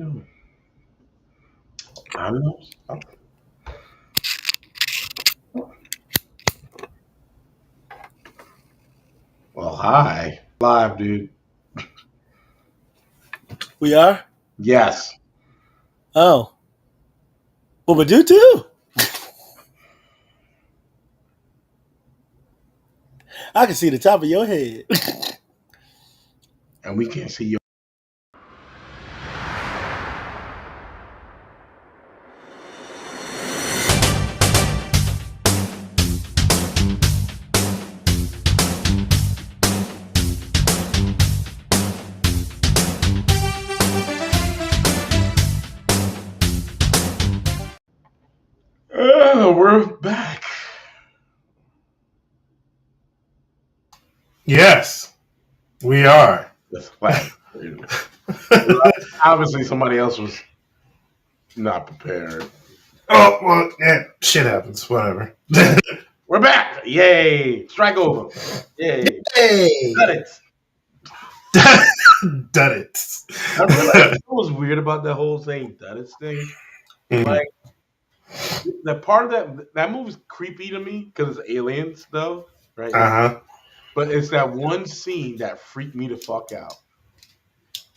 I don't know. Well, hi. Live, dude. We are? Yes. Oh. Well, we do too. I can see the top of your head. And we can't see you. We're back. Yes, we are. That's flat. Obviously, somebody else was not prepared. Oh, well, yeah, shit happens. Whatever. We're back. Yay. Strike over. Yay. Hey. Got it. Done it. I realized what was weird about that whole saying done it thing. Like, that part of that movie's creepy to me because it's aliens, though, right? Uh-huh. But it's that one scene that freaked me the fuck out.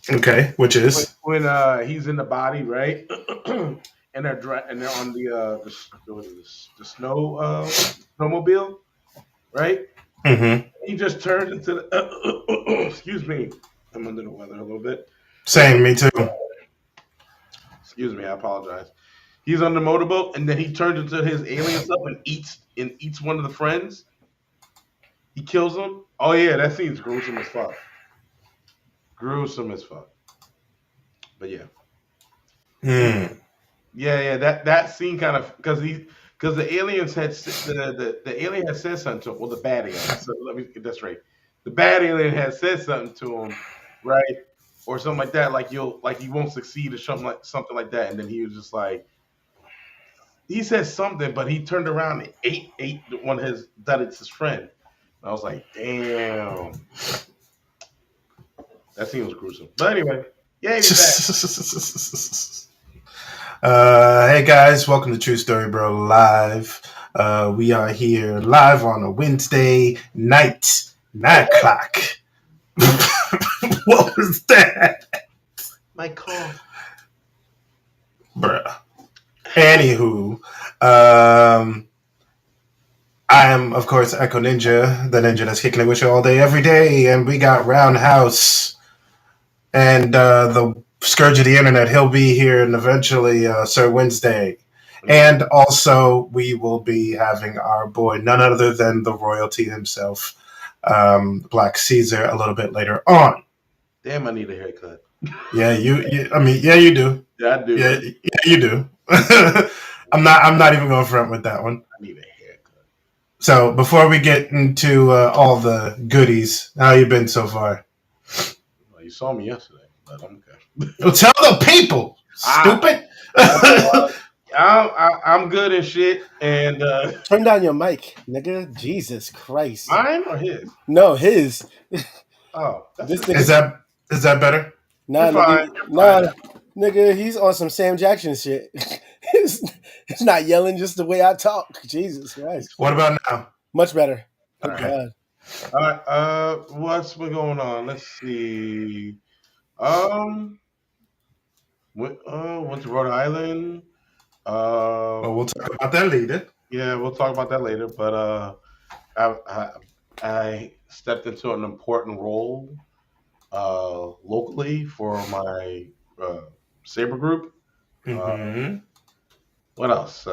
Okay, which is? When he's in the body, right? and they're on the snow snowmobile, right? Mm-hmm. He just turns into the excuse me, I'm under the weather a little bit. Same, me too. Excuse me, I apologize. He's on the motorboat, and then he turns into his alien stuff and eats one of the friends. He kills him. Oh yeah, that scene's gruesome as fuck. Gruesome as fuck. But yeah. Yeah. That scene kind of because the aliens had the alien had said something to him. Well, the bad alien. So let me get this right. The bad alien had said something to him, right, or something like that. Like you won't succeed or something like that. And then he was just like, he said something, but he turned around and ate one of his friend. And I was like, damn, that scene was gruesome. But anyway, yeah, he's back. Hey guys, welcome to True Story Bro Live. We are here live on a Wednesday night, 9 o'clock. What was that? My call. Bruh. Anywho, I am, of course, Echo Ninja, the ninja that's kicking it with you all day, every day, and we got Roundhouse and the Scourge of the Internet. He'll be here, and eventually Sir Wednesday. And also, we will be having our boy, none other than the royalty himself, Black Caesar, a little bit later on. Damn, I need a haircut. Yeah, you do. Yeah, I do. Yeah, you do. I'm not even going front with that one. I need a haircut. So before we get into all the goodies, how you been so far? Well, you saw me yesterday, but I'm okay. Well, tell the people, stupid. I'm good and shit. And Turn down your mic, nigga. Jesus Christ. mine or his? No, his. Oh, This Is that better? Nah, You're nigga. fine. Nigga, he's on some Sam Jackson shit. He's not yelling just the way I talk. Jesus Christ. What about now? Much better. Okay. All right. What's been going on? Let's see. Went to Rhode Island. Well, we'll talk about that later. Yeah, we'll talk about that later. But I stepped into an important role locally for my Saber group. Mm-hmm. What else?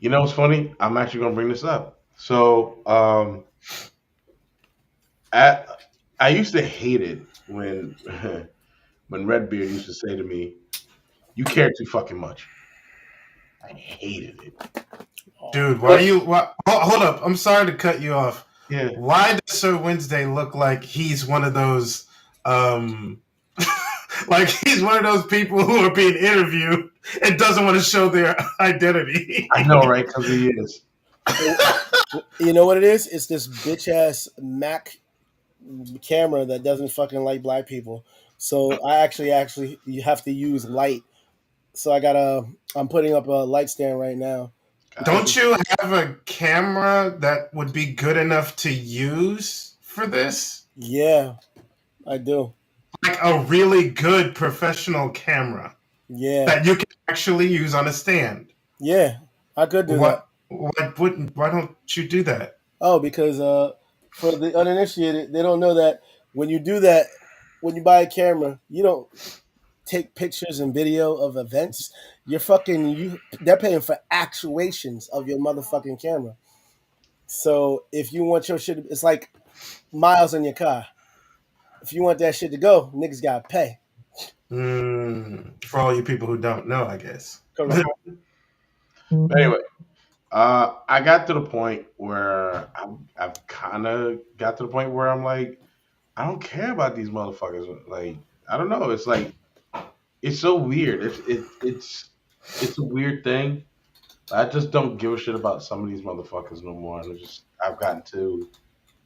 You know what's funny? I'm actually going to bring this up. So I used to hate it when when Redbeard used to say to me, "You care too fucking much." I hated it. Dude, hold up. I'm sorry to cut you off. Yeah. Why does Sir Wednesday look like he's one of those like he's one of those people who are being interviewed and doesn't want to show their identity? I know, right? Because he is. You know what it is? It's this bitch ass Mac camera that doesn't fucking like black people. So I actually you have to use light. So I'm putting up a light stand right now. Gotcha. Don't you have a camera that would be good enough to use for this? Yeah, I do. Like a really good professional camera Yeah, that you can actually use on a stand. yeah, I could do that. Why don't you do that? Oh, because for the uninitiated, they don't know that when you do that, when you buy a camera, you don't take pictures and video of events. You're fucking you. They're paying for actuations of your motherfucking camera. So if you want your shit, it's like miles in your car. If you want that shit to go, niggas gotta pay. For all you people who don't know, I guess. Correct. But anyway, I got to the point where I've kind of got to the point where I'm like, I don't care about these motherfuckers. Like, I don't know. It's like it's so weird. It's a weird thing. I just don't give a shit about some of these motherfuckers no more. And I've gotten to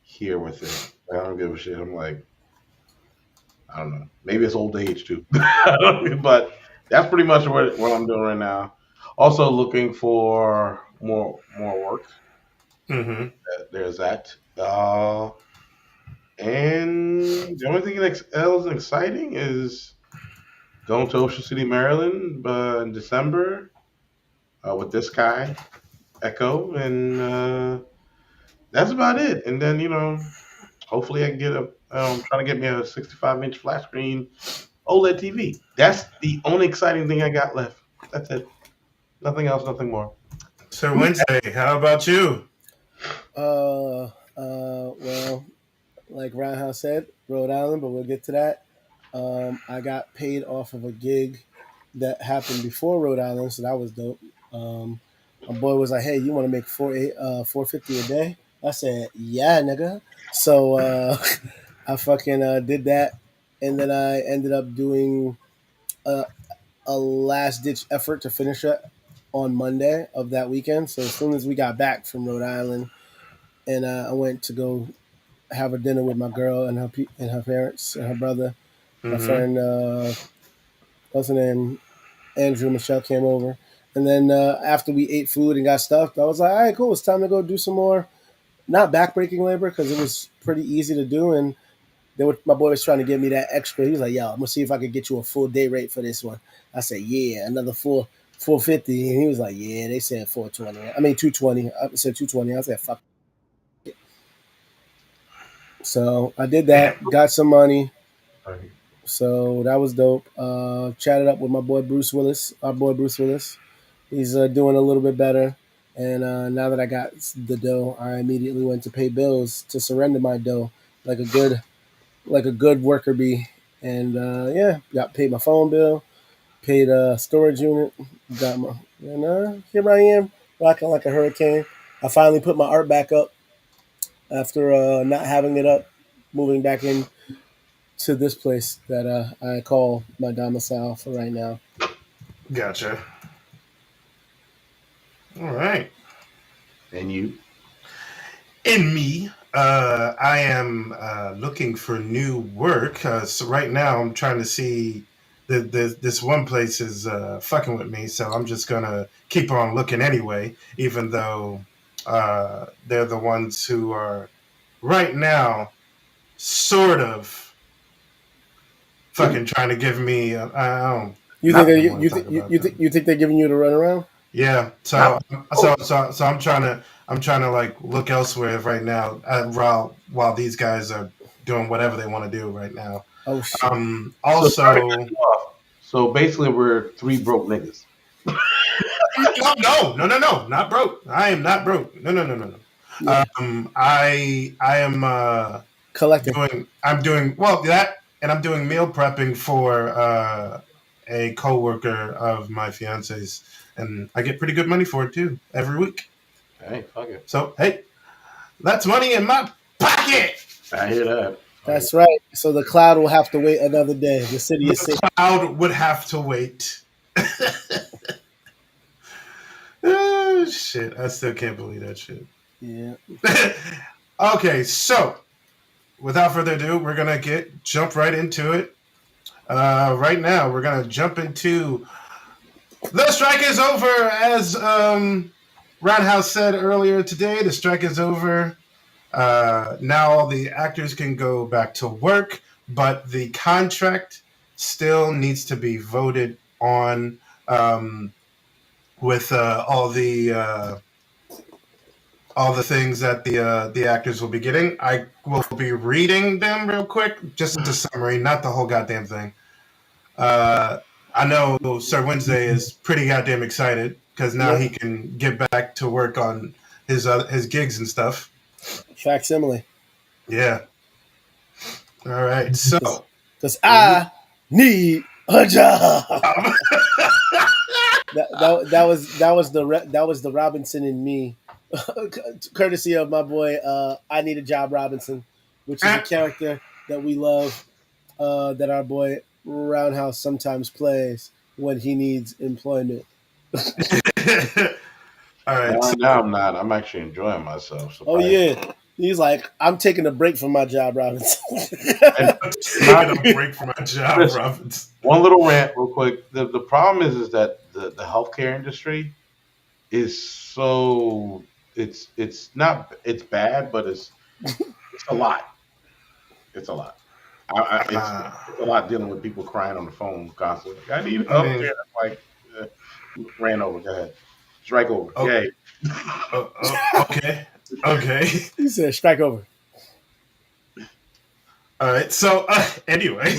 here with it. I don't give a shit. I'm like, I don't know. Maybe it's old age too. But that's pretty much what I'm doing right now. Also looking for more work. hmm There's that. And the only thing else exciting is going to Ocean City, Maryland, in December with this guy Echo, and that's about it. And then hopefully I can get trying to get me a 65-inch flat screen OLED TV. That's the only exciting thing I got left. That's it. Nothing else. Nothing more. So Wednesday, how about you? Well, like Roundhouse said, Rhode Island, but we'll get to that. I got paid off of a gig that happened before Rhode Island, so that was dope. My boy was like, "Hey, you want to make 450 a day?" I said, "Yeah, nigga." So I fucking did that, and then I ended up doing a, a last ditch effort to finish it on Monday of that weekend. So as soon as we got back from Rhode Island, and I went to go have a dinner with my girl and her parents and her brother. My hmm friend, what's her name, Andrew Michelle came over, and then after we ate food and got stuffed, I was like, all right, cool, it's time to go do some more, not backbreaking labor because it was pretty easy to do, and my boy was trying to give me that extra. He was like, yo, I'm gonna see if I could get you a full day rate for this one. I said, yeah, another 450, and he was like, yeah, they said 420. I mean 220. I said 220. I said, fuck. So I did Damn. that, got some money. Right. So that was dope. Chatted up with my boy Bruce Willis, our boy Bruce Willis. He's doing a little bit better. And now that I got the dough, I immediately went to pay bills to surrender my dough like a good worker bee. And yeah, got paid my phone bill, paid a storage unit, got my and here I am rocking like a hurricane. I finally put my art back up after not having it up, moving back in to this place that I call my domicile for right now. Gotcha. All right. And you? In me, I am looking for new work. So right now, I'm trying to see this one place is fucking with me. So I'm just gonna keep on looking anyway, even though they're the ones who are right now sort of fucking trying to give me. I don't. You think Not they, really want you to talk think you, about you think them. you think they're giving you the runaround? Yeah. Not. So I'm trying to like look elsewhere right now while these guys are doing whatever they want to do right now. Oh shit! So sorry to cut Also, you off. So basically, we're three broke niggas. no, not broke. I am not broke. No. Yeah, I am collecting. I'm doing well that, and I'm doing meal prepping for a coworker of my fiance's, and I get pretty good money for it too every week. Hey, fuck it. So hey, that's money in my pocket. I hear that. Fuck it. That's right. So the cloud will have to wait another day. The city is safe. The cloud would have to wait. Oh, shit, I still can't believe that shit. Yeah. Okay, so without further ado, we're gonna jump right into it. Right now, we're gonna jump into the strike is over. As Roundhouse said earlier today, the strike is over. Now all the actors can go back to work, but the contract still needs to be voted on with all the things that the actors will be getting. I will be reading them real quick, just a summary, not the whole goddamn thing. I know Sir Wednesday is pretty goddamn excited because now he can get back to work on his gigs and stuff. Facsimile. Yeah. All right. So, because I need a job. that was the Robinson in me, courtesy of my boy. I need a job, Robinson, which is a character that we love. That our boy Roundhouse sometimes plays when he needs employment. all right. Now I'm not. I'm actually enjoying myself. Oh yeah, he's like, I'm taking a break from my job, Robinson. Taking a break from my job, Robinson. One little rant, real quick. The problem is that the healthcare industry is so it's not it's bad, but it's a lot. It's a lot. It's a lot dealing with people crying on the phone constantly. I need healthcare. Like ran over. Go ahead. Strike over. Oh. Yay. Okay. Okay. He said strike over. All right. So anyway.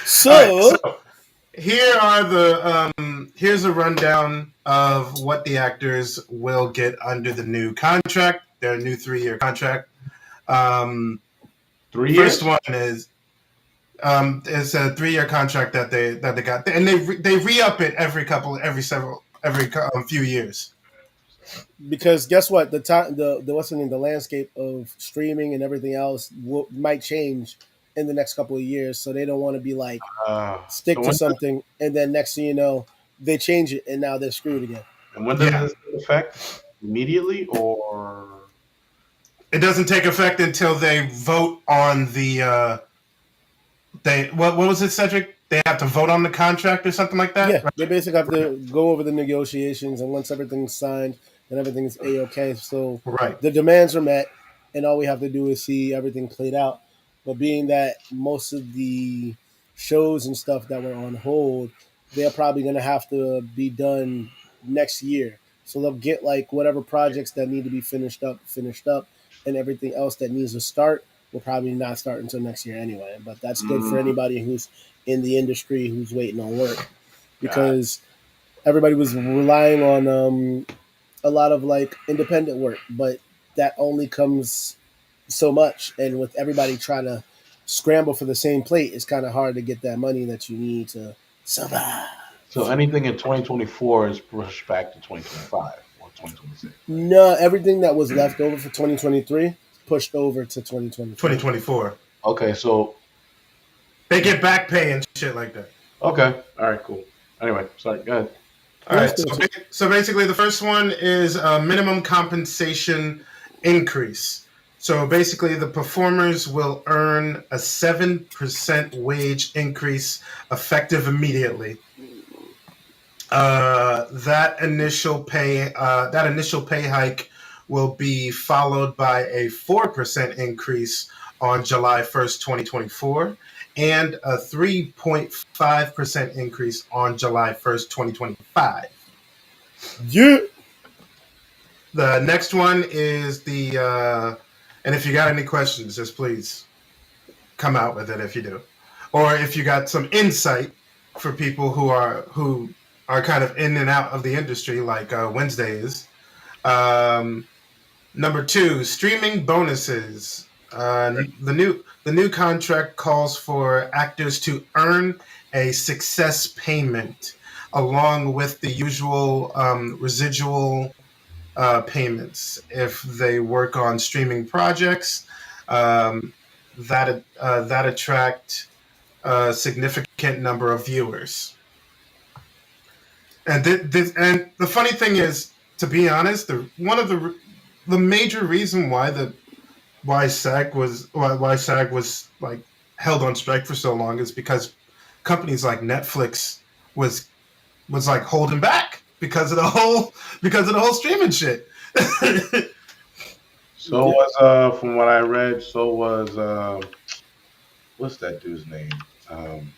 So here are here's a rundown of what the actors will get under the new contract, their new 3-year contract. 3 years? First one is it's a 3-year contract that they got, and they re-up it every few years. Because guess what, the landscape of streaming and everything else might change in the next couple of years, so they don't want to be like stick to something and then next thing you know they change it and now they're screwed again. And when does this take effect? Immediately, or it doesn't take effect until they vote on the what was it, Cedric? They have to vote on the contract or something like that? Yeah, right? They basically have to go over the negotiations, and once everything's signed and everything's A-okay, so the demands are met and all we have to do is see everything played out. But being that most of the shows and stuff that were on hold, they're probably going to have to be done next year. So they'll get like whatever projects that need to be finished up, and everything else that needs to start will probably not start until next year anyway. But that's good for anybody who's in the industry who's waiting on work, because everybody was relying on a lot of like independent work, but that only comes so much, and with everybody trying to scramble for the same plate, it's kind of hard to get that money that you need to survive. So anything in 2024 is pushed back to 2025 or 2026? No, everything that was left over for 2023 pushed over to 2024. Okay, so they get back pay and shit like that. Okay, all right, cool. Anyway, sorry, go ahead. All right, so basically the first one is a minimum compensation increase. So basically the performers will earn a 7% wage increase effective immediately. That initial pay hike will be followed by a 4% increase on July 1st, 2024, and a 3.5% increase on July 1st, 2025. Yeah. The next one is and if you got any questions, just please come out with it if you do. Or if you got some insight for people who are kind of in and out of the industry like Wednesday is. Number 2, streaming bonuses. The new contract calls for actors to earn a success payment along with the usual residual payments if they work on streaming projects that attract a significant number of viewers. And and the funny thing is, to be honest, one of the major reason why the why SAG was like held on strike for so long is because companies like Netflix was was like holding back because of the whole streaming shit. So Yeah. was from what I read, so was what's that dude's name? Um,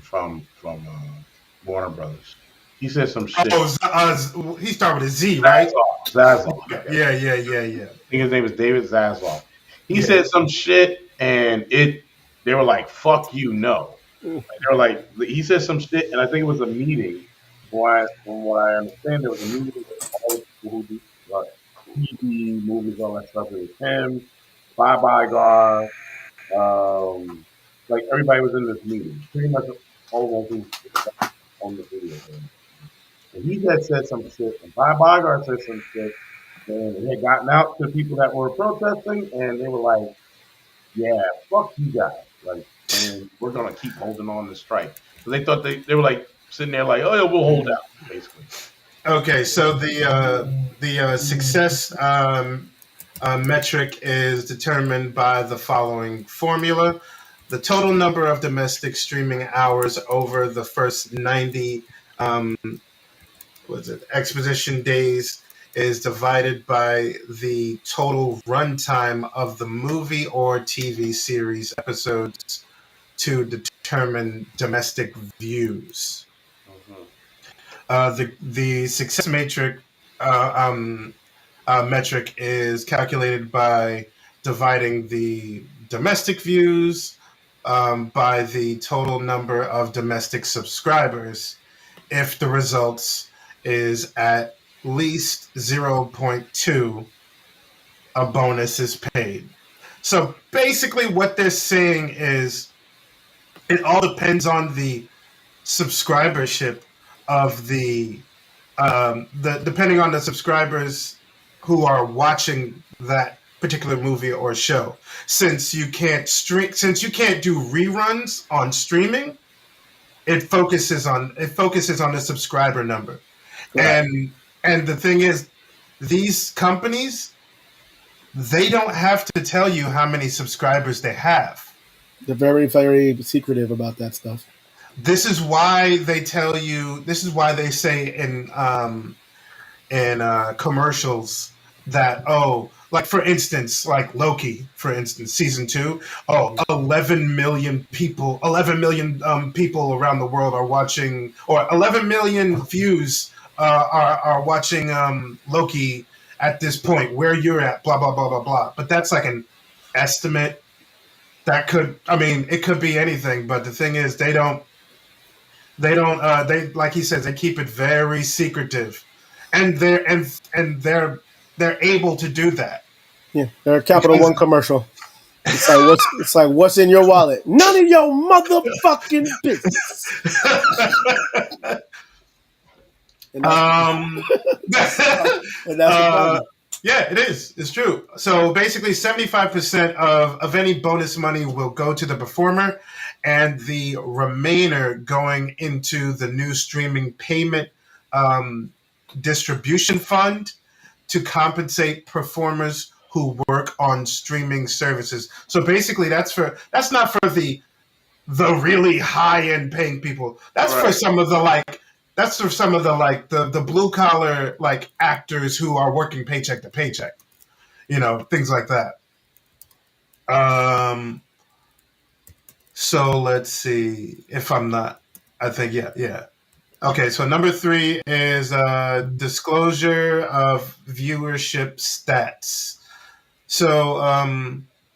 from Warner Brothers. He said some shit. He started with a Z, right? Zazoff. Zazoff. Okay. Yeah. Yeah, yeah, yeah, yeah, I think his name is David Zaslav. He yeah. said some shit, and they were like, "Fuck you, no." Like, they were like, he said some shit, and I think it was a meeting. From what I understand, there was a meeting with all the people who do TV, movies, all that stuff. It was him, Bye Bye Gar, like everybody was in this meeting. Pretty much all of us who on the video game. And he had said some shit, and Bye Bye Gar said some shit, and it had gotten out to people that were protesting, and they were like, "Yeah, fuck you guys," like, and we're gonna keep holding on to strike. So they thought they were like sitting there like, "Oh yeah, we'll hold out," basically. Okay, so the success metric is determined by the following formula: the total number of domestic streaming hours over the first 90 exposition days is divided by the total runtime of the movie or TV series episodes to determine domestic views. Mhm. The success uh, um, metric is calculated by dividing the domestic views by the total number of domestic subscribers. If the results is at least 0.2, a bonus is paid. So basically, what they're saying is it all depends on the subscribership of the depending on the subscribers who are watching that particular movie or show. Since you can't do reruns on streaming, it focuses on the subscriber number. Correct. And the thing is, these companies, they don't have to tell you how many subscribers they have. They're very, very secretive about that stuff. This is why they tell you. This is why they say in commercials that, like for instance, like Loki, for instance, season 2, 11 million people around the world are watching, or 11 million views are watching Loki at this point where you're at, blah blah blah blah blah. But that's like an estimate. That could, I mean, it could be anything. But the thing is, they like he says, they keep it very secretive, and they're able to do that Yeah, they're a Capital because One commercial. It's like what's in your wallet? None of your motherfucking business. And um and that's the problem. yeah, it is. It's true. So basically, 75% of any bonus money will go to the performer, and the remainder going into the new streaming payment um, distribution fund to compensate performers who work on streaming services. So basically, that's not for the really high end paying people. That's Right. for some of the the blue collar like actors who are working paycheck to paycheck. Things like that. Um, so let's see if I'm not. I think yeah, yeah. Okay, so number 3 is disclosure of viewership stats. So,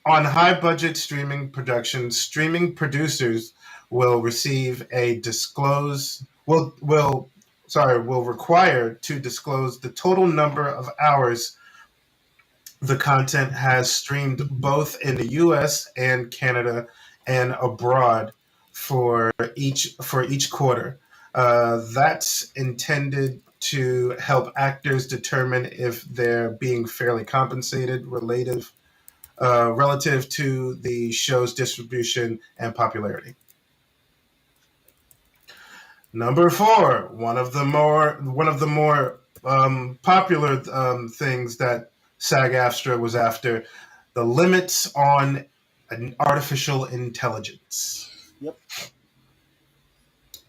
on high budget streaming productions, streaming producers will receive a disclose will require to disclose the total number of hours the content has streamed both in the US and Canada and abroad for each quarter. That's intended to help actors determine if they're being fairly compensated relative to the show's distribution and popularity. Number 4, one of the more popular things that SAG AFTRA was after. the limits on an artificial intelligence. Yep.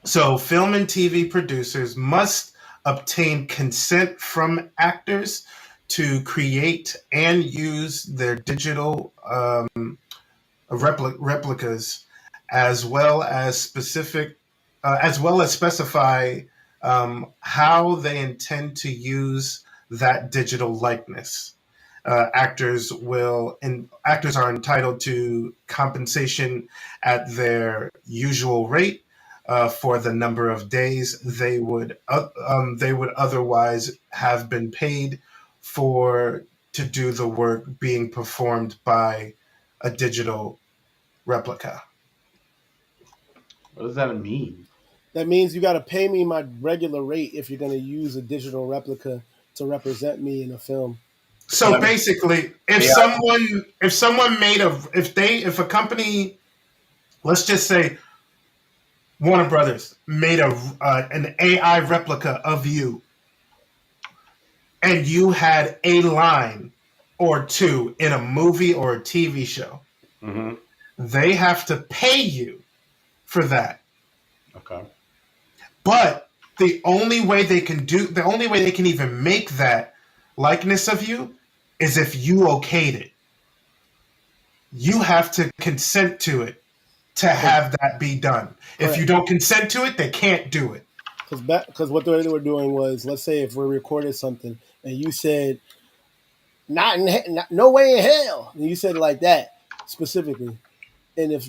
So, film and TV producers must obtain consent from actors to create and use their digital replicas, as well as specify how they intend to use that digital likeness. Actors are entitled to compensation at their usual rate for the number of days they would otherwise have been paid for to do the work being performed by a digital replica. What does that mean? That means you got to pay me my regular rate if you're going to use a digital replica to represent me in a film. So So that means basically, AI. if someone made if a company, let's just say Warner Brothers made an AI replica of you, and you had a line or two in a movie or a TV show, Mm-hmm. they have to pay you for that. Okay. But the only way they can even make that likeness of you is if you okayed it. You have to consent to it to have that be done. If you Correct. don't consent to it, they can't do it. Because what they were doing was, let's say if we recorded something and you said, no way in hell. And you said it like that specifically. And if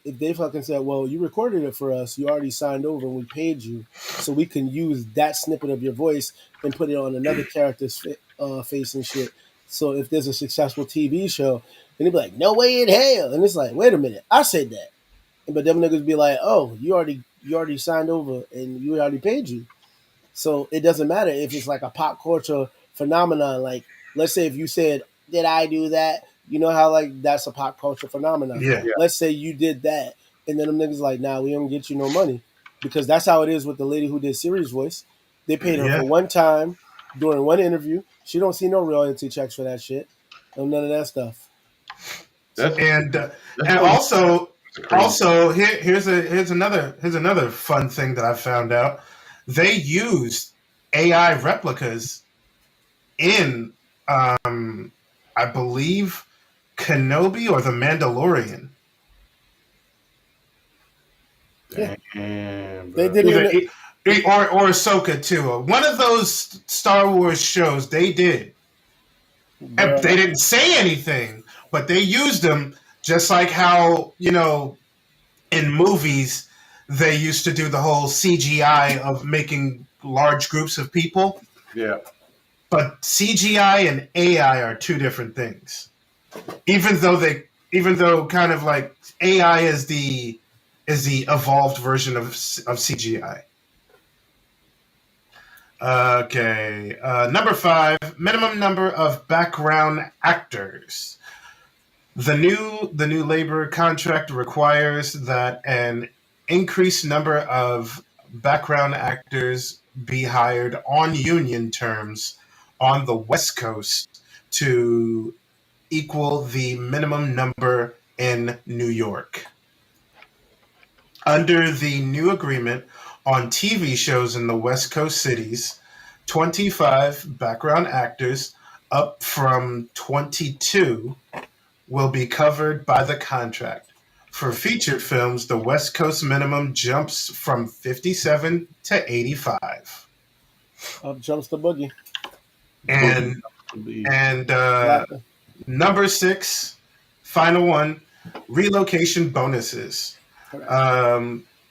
they fucking said, well, you recorded it for us, you already signed over and we paid you, so we can use that snippet of your voice and put it on another character's face and shit. So if there's a successful TV show, then they'd be like, no way in hell. And it's like, wait a minute, I said that. But them niggas be like, oh, you already signed over and you already paid you. So it doesn't matter if it's like a pop culture phenomenon. Like, let's say if you said, "Did I do that?" You know how like that's a pop culture phenomenon. Yeah. Yeah. Let's say you did that, and then them niggas like, "Nah, we don't get you no money," because that's how it is with the lady who did Siri's voice. They paid her Yeah. for one time during one interview. She don't see no royalty checks for that shit. No, none of that stuff. That's And that's and really also crazy. here's another fun thing that I found out. They used AI replicas in I believe Kenobi or the Mandalorian. Yeah, Damn, they bro. did it. Or Ahsoka too. One of those Star Wars shows they did. And Bruh. they didn't say anything, but they used them just like how, in movies they used to do the whole CGI of making large groups of people. Yeah. But CGI and AI are two different things. Even though kind of like AI is the evolved version of CGI. Okay, number 5, minimum number of background actors. The new labor contract requires that an increased number of background actors be hired on union terms on the West Coast to equal the minimum number in New York. Under the new agreement on TV shows in the West Coast cities, 25 background actors, up from 22, will be covered by the contract. For featured films, the West Coast minimum jumps from 57 to 85. Up jumps the boogie. And Boogie. and Slapping. number 6, final one, relocation bonuses.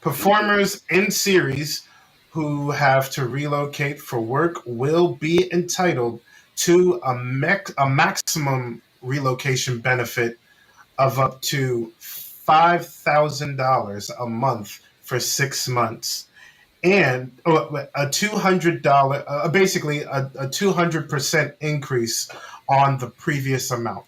Performers in series who have to relocate for work will be entitled to a maximum relocation benefit of up to $5,000 a month for 6 months, and a $200, basically a 200% increase on the previous amount.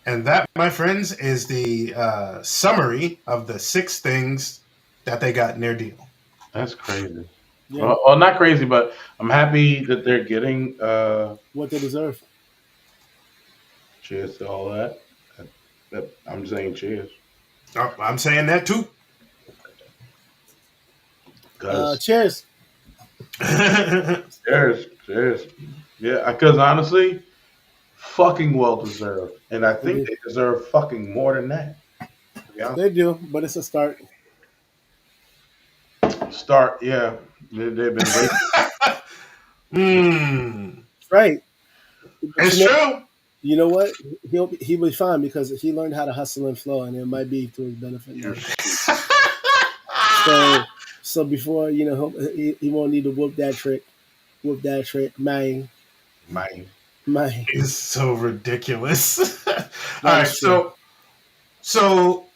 And that, my friends, is the summary of the 6 things that they got in their deal. That's crazy. Yeah, Well, not crazy, but I'm happy that they're getting what they deserve. Cheers to all that. I'm saying cheers. Oh, I'm saying that too. Cause Cheers. cheers, cheers. Yeah, because honestly, fucking well deserved, and I think they deserve fucking more than that. To be honest, They do, but it's a start. start. Yeah, they've been waiting. Mm, Right. But it's true. you know what? He'll be fine because he learned how to hustle and flow, and it might be to his benefit now. So before he won't need to whoop that trick, man. Man, It's so ridiculous. All right, is true. so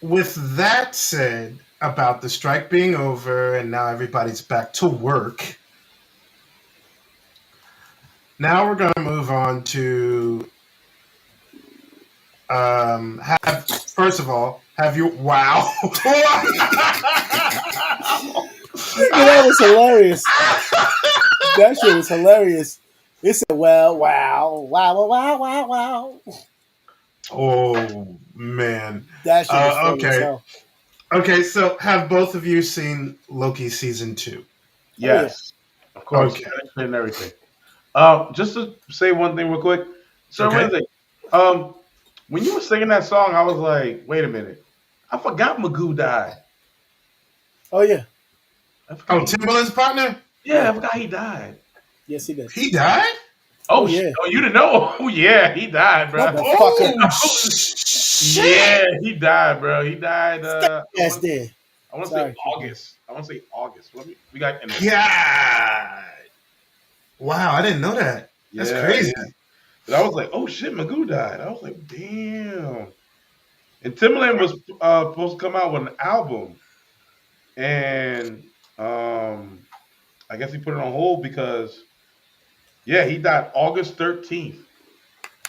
with that said about the strike being over and now everybody's back to work. Now we're going to move on to first of all, have you wow. That was hilarious. That shit was hilarious. It said, wow, wow, wow, wow, wow, wow. Oh man. That shit was funny as okay. hell. Okay, so have both of you seen Loki season 2? yes, of course, Okay. and everything. Just to say one thing real quick, Sir Okay. Wednesday. When you were singing that song, I was like, wait a minute, I forgot Magoo died. Oh yeah. Timbaland's partner? Yeah, I forgot he died. Yes, he did. He died? Oh, yeah. Oh, you didn't know? Oh, yeah, he died, bro. Motherfucker. Shit. Yeah, he died, bro. He died. Yes, did. I want to Sorry. say August. We got in there. God. Wow, I didn't know that. That's Yeah, crazy. yeah. But I was like, oh shit, Magoo died. I was like, damn. And Timbaland was supposed to come out with an album, and I guess he put it on hold because, yeah, he died August 13th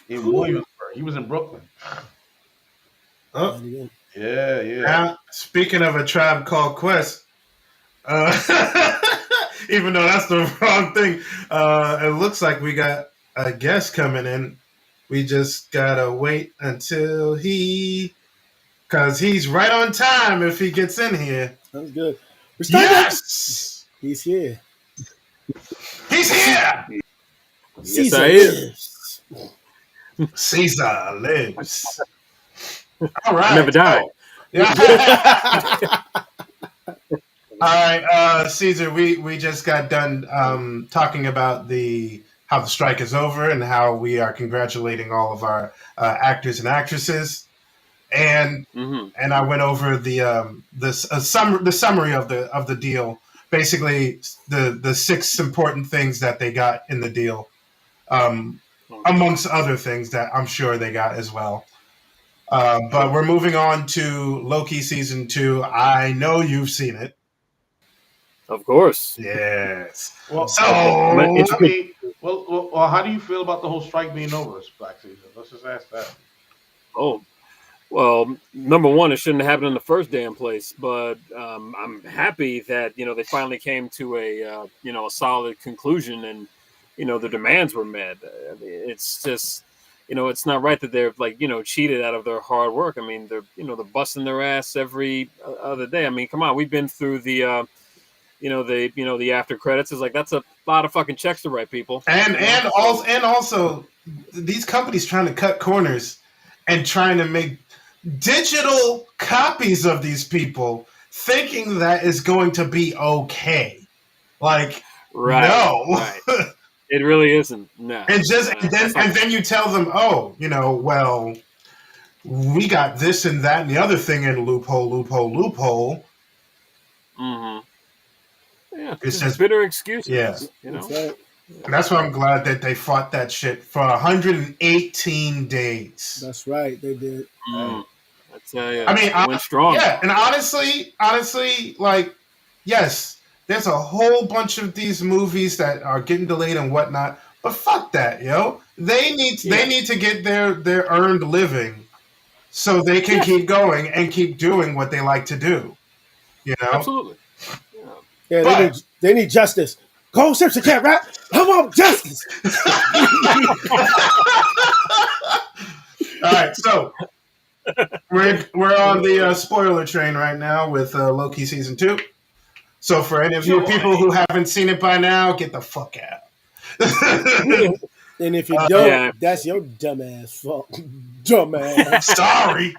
in Williamsburg. He was in Brooklyn. Oh, Yeah. now, speaking of A Tribe Called Quest, even though that's the wrong thing, it looks like we got a guest coming in. We just gotta wait until because he's right on time if he gets in here. That was good. Yes! He's here. He's here! Caesar I am. lives. Caesar lives. All right. I never died. All right, Caesar. We just got done talking about how the strike is over and how we are congratulating all of our actors and actresses, and I went over the summary of the deal. Basically, the 6 important things that they got in the deal, amongst other things that I'm sure they got as well. But we're moving on to Loki season 2. I know you've seen it. Of course. Yes. Well, So, well, how do you feel about the whole strike being over, Black Caesar? Let's just ask that. Oh, well, number one, it shouldn't have happened in the first damn place. But I'm happy that they finally came to a a solid conclusion, and the demands were met. It's just it's not right that they're cheated out of their hard work. I mean, they're busting their ass every other day. I mean, come on, we've been through the the after credits. Is like that's a lot of fucking checks to write, people. and also these companies trying to cut corners and trying to make digital copies of these people, thinking that is going to be okay. Like, right, no. Right. It really isn't. No. And then you tell them, oh, well, we got this and that and the other thing in loophole. Mm-hmm. Yeah, It's just bitter excuses. Yeah. That's right. And that's why I'm glad that they fought that shit for 118 days. That's right. They did. I tell you, I mean, went strong. Yeah, and honestly, like, yes, there's a whole bunch of these movies that are getting delayed and whatnot, but fuck that, yo. They need to get their earned living so they can keep going and keep doing what they like to do. Absolutely. Yeah, they need justice. Go search the cat, rap. I want justice. right, so we're on the spoiler train right now with Loki season 2. So for any of you people who haven't seen it by now, get the fuck out. And if you don't, that's your dumbass fault. Dumbass. Sorry.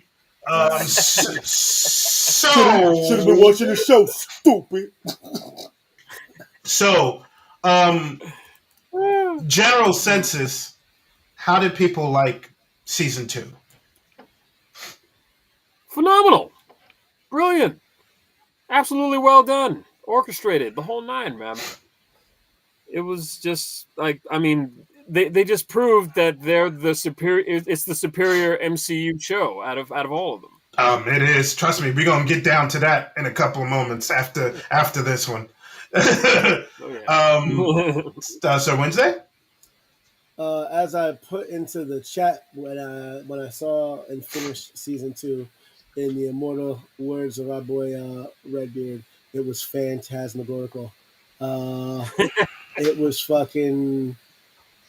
Should have been watching the show, stupid. So, general census, how did people like season 2? Phenomenal. Brilliant. Absolutely well done. Orchestrated. The whole 9, man. It was just like, I mean, they just proved that they're the superior. It's the superior MCU show out of all of them. It is. Trust me, we're gonna get down to that in a couple of moments after this one. So Wednesday. As I put into the chat when I saw and finished season 2, in the immortal words of our boy Redbeard, it was phantasmagorical. It was fucking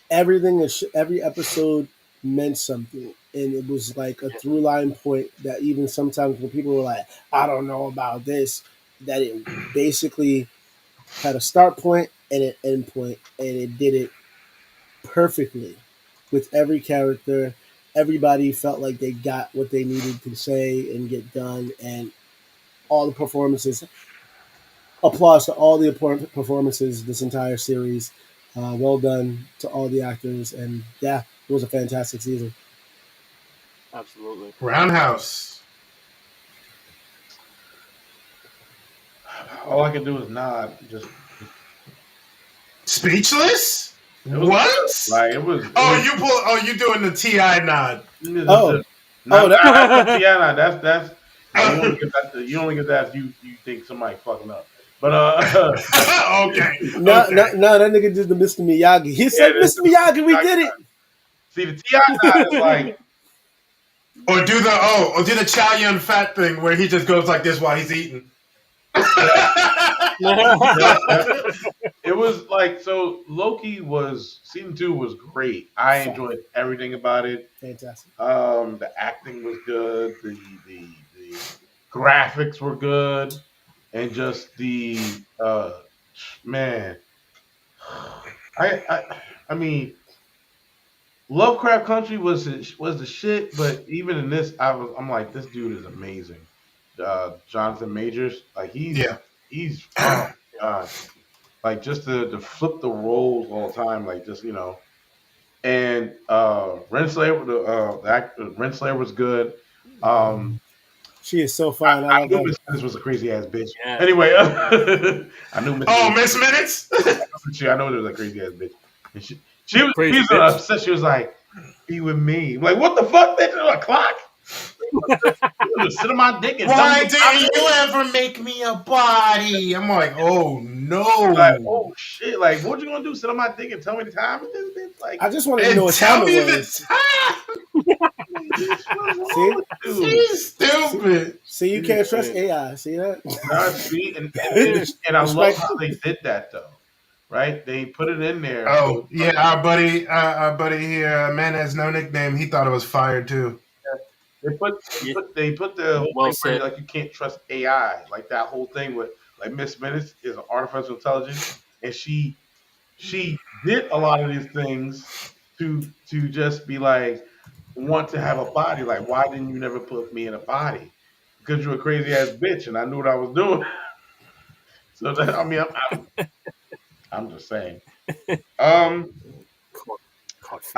everything. Every episode meant something, and it was like a through line point that even sometimes when people were like, "I don't know about this," that it basically had a start point and an end point, and it did it perfectly with every character. Everybody felt like they got what they needed to say and get done, and all the performances. Applause to all the important performances this entire series. Well done to all the actors, and yeah, it was a fantastic season. Absolutely. Roundhouse. All I can do is nod. Just speechless. What? Like it was. You doing the TI nod? That's TI nod. That's. You only get that if you think somebody fucking up. But okay. No, that nigga did the Mr. Miyagi. He said, "Mr. Miyagi, we did it." See, the TI nod is like, or do the Chow Yun Fat thing where he just goes like this while he's eating. It was like, so Loki season 2 was great. I enjoyed everything about it. Fantastic. The acting was good. The graphics were good, and just the man. I mean, Lovecraft Country was the shit, but even in this, I'm like, this dude is amazing. Jonathan Majors, like he's oh God, like just to flip the roles all the time, like just and Renslayer, the actor Renslayer was good. She is so fine. I knew Miss Minutes was a crazy ass bitch. Yeah. Anyway, I knew Miss Minutes. I know it was a crazy ass bitch. And she was upset. She was like, "Be with me." I'm like, what the fuck? They do a clock. Sit on my dick and why didn't you ever make me a body? I'm like, oh no. Like, oh shit. Like, what you gonna do? Sit on my dick and tell me the time of this bitch? Like, I just want to know what time it was. See? She's stupid. See, you can't trust AI. See that? See, and I love how they did that though. Right? They put it in there. Oh, yeah, our buddy here, man has no nickname, he thought it was fire too. They put the whole thing like you can't trust AI, like that whole thing with like Miss Minutes is an artificial intelligence, and she did a lot of these things to just be like want to have a body. Like, why didn't you never put me in a body? Because you're a crazy ass bitch, and I knew what I was doing. So that, I mean, I'm just saying. I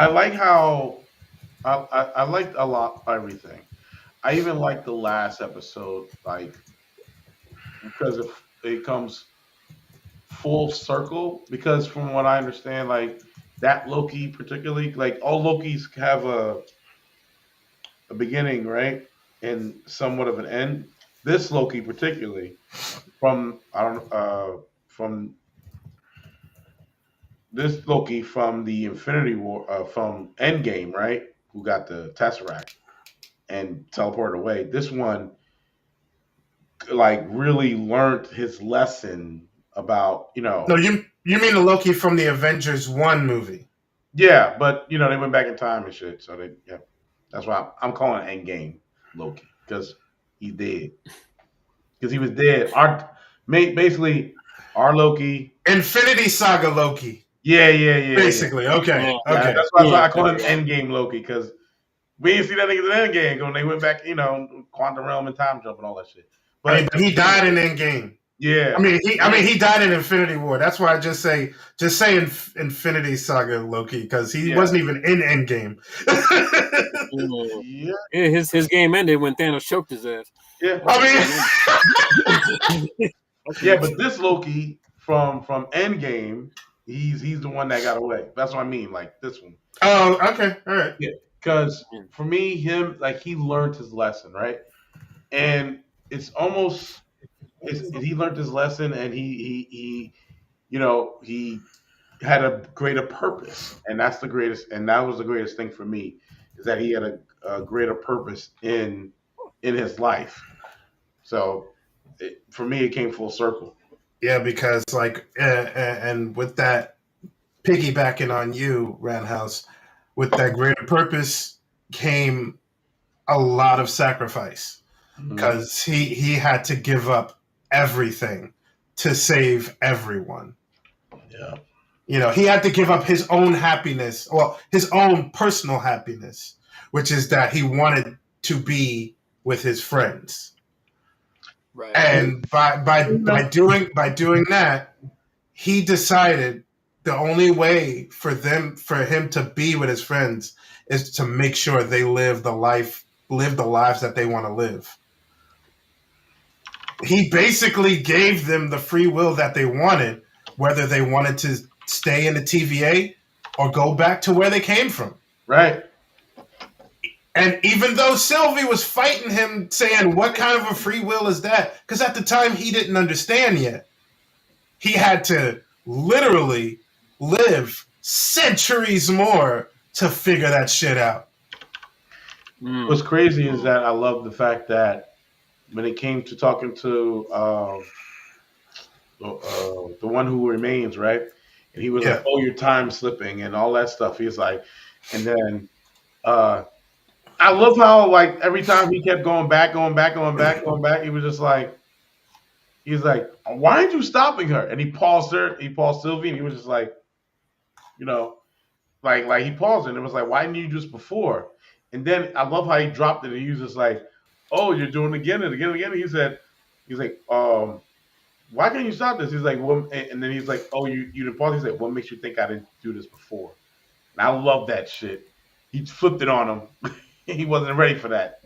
like how. I liked a lot everything. I even liked the last episode, like because it comes full circle. Because from what I understand, like that Loki particularly, like all Lokis have a beginning, right, and somewhat of an end. This Loki particularly, from this Loki from the Infinity War, from Endgame, right? Who got the Tesseract and teleported away. This one, like, really learned his lesson about, No, you mean the Loki from the Avengers 1 movie? Yeah, but they went back in time and shit. So That's why I'm calling it Endgame Loki because he's dead. Because he was dead. Basically our Loki. Infinity Saga Loki. Yeah. Basically, okay. Yeah, that's why I call him Endgame Loki because we didn't see that nigga in Endgame when they went back, quantum realm and time jump and all that shit. But he died in Endgame. Yeah. I mean, he died in Infinity War. That's why I just say Infinity Saga Loki because he wasn't even in Endgame. Yeah, his game ended when Thanos choked his ass. Yeah, I mean, yeah, but this Loki from Endgame, he's the one that got away. That's what I mean, like this one. Oh, okay, all right. Yeah, because for me, him like he learned his lesson, right? And it's almost he learned his lesson, and he had a greater purpose, and that was the greatest thing for me is that he had a greater purpose in his life. So for me, it came full circle. Yeah, because and with that piggybacking on you, Roundhouse, with that greater purpose came a lot of sacrifice because he had to give up everything to save everyone. Yeah. He had to give up his own happiness, well, his own personal happiness, which is that he wanted to be with his friends. Right. And by doing that, he decided the only way for him to be with his friends is to make sure they live the lives that they want to live. He basically gave them the free will that they wanted, whether they wanted to stay in the TVA or go back to where they came from. Right. And even though Sylvie was fighting him, saying, what kind of a free will is that? Because at the time, he didn't understand yet. He had to literally live centuries more to figure that shit out. What's crazy is that I love the fact that when it came to talking to the one who remains, right? And he was like, oh, your time's slipping and all that stuff. He's like, and then I love how like every time he kept going back, he was just like, he's like, why aren't you stopping her? And he paused Sylvie, and he was just like, like he paused and it was like, why didn't you just before? And then I love how he dropped it and he was just like, oh, you're doing it again and again and again. And he's like, why can't you stop this? He's like, well, and then he's like, oh, you didn't pause. He's like, what makes you think I didn't do this before? And I love that shit. He flipped it on him. He wasn't ready for that.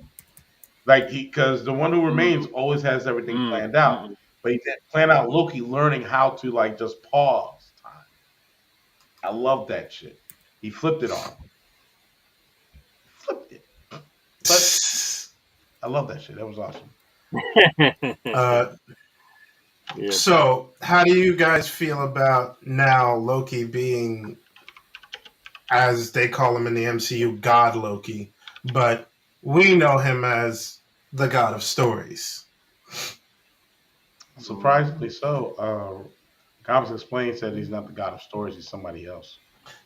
Like because the one who remains always has everything planned out, but he didn't plan out Loki learning how to like just pause time. I love that shit. He flipped it on him. Flipped it. But I love that shit. That was awesome. So, how do you guys feel about now Loki being, as they call him in the MCU, God Loki, but we know him as the God of Stories? Surprisingly so. Comics Explained said he's not the God of Stories; he's somebody else.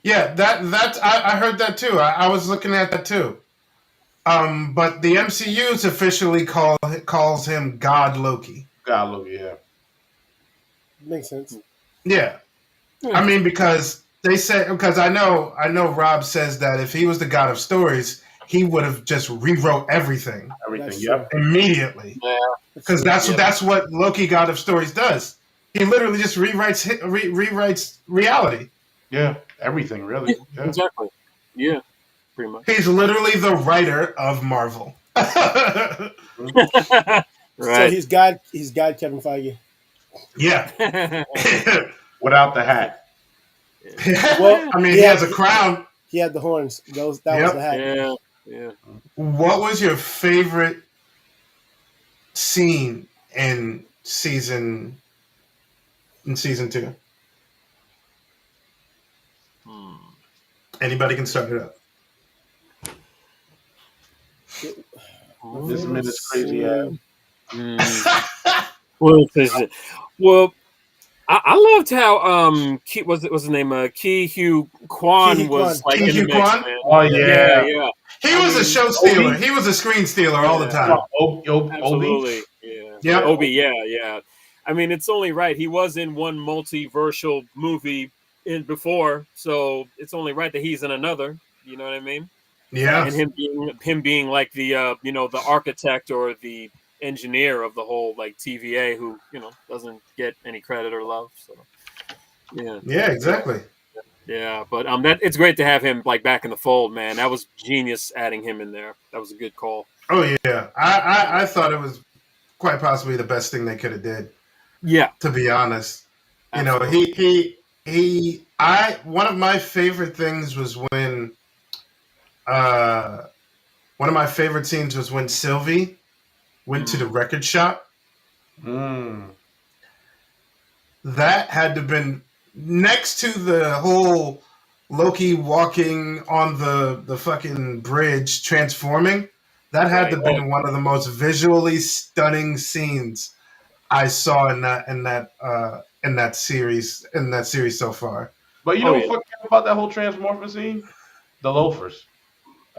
Yeah, that's I heard that too. I was looking at that too. But the MCU's officially calls him God Loki. God Loki, yeah. Makes sense. Yeah. I mean, because I know Rob says that if he was the God of Stories, he would have just rewrote everything. Yep. Immediately. Yeah. Because that's what Loki, God of Stories, does. He literally just rewrites reality. Yeah, everything really. Yeah. Exactly. Yeah, pretty much. He's literally the writer of Marvel. Right. So he's God Kevin Feige. Yeah. Without the hat. Well, I mean, he has a crown. He had the horns. That was the hat. Yeah. What was your favorite scene in season 2? Anybody can start it up. This minute's crazy ass. Well, I loved how what's his name? Ki Hugh Kwan was like in the mix, man. Oh yeah. He was a show stealer. He was a screen stealer all the time. Absolutely. Yeah. Yeah. Obi, yeah. I mean, it's only right. He was in one multiversal movie before, so it's only right that he's in another. You know what I mean? Yeah. And him being like the the architect or the engineer of the whole like TVA, who doesn't get any credit or love. So yeah. Yeah, exactly. Yeah, but that it's great to have him like back in the fold, man. That was genius adding him in there. That was a good call. Oh yeah, I thought it was quite possibly the best thing they could have did. Yeah, to be honest, absolutely. One of my favorite things was when one of my favorite scenes was when Sylvie went to the record shop. That had to have been next to the whole Loki walking on the fucking bridge transforming. That had to have been one of the most visually stunning scenes I saw in that series so far. But you know what fucked up about that whole transmorphin scene? The loafers.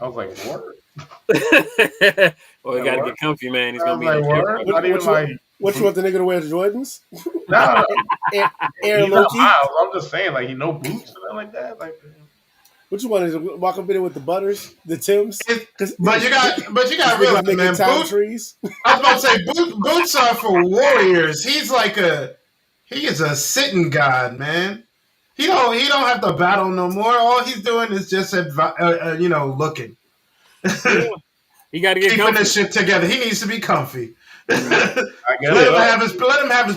I was like, what? Well, we gotta get comfy, man. He's gonna be like, what you want the nigga to wear the Jordans? No. Air Loki. I'm just saying, like, he no boots and nothing like that. Like, what you want to walk up in there with the Butters, the Tims? But you got to realize, man. Trees. I was about to say, boots are for warriors. He is a sitting god, man. He don't have to battle no more. All he's doing is just looking. Yeah. You got to get keeping this shit together. He needs to be comfy. Let him have his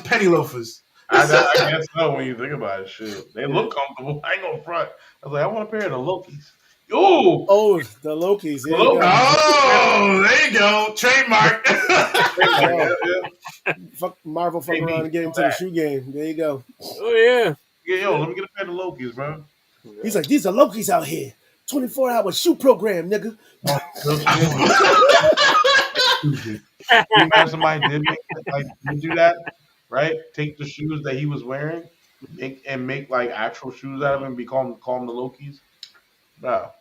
penny loafers. I guess so when you think about it. Shit, they look comfortable. I ain't gonna front. I was like, I want a pair of the Lokis. Oh, the Lokis. Yeah, there you go. Trademark. Fuck Marvel fucking around and get into the shoe game. There you go. Oh yeah. Yeah, let me get a pair of the Lokis, bro. He's like, these are Lokis out here. 24-hour shoe program, nigga. You imagine somebody did do that, right? Take the shoes that he was wearing, make like actual shoes out of them, call them the Lokis. Wow.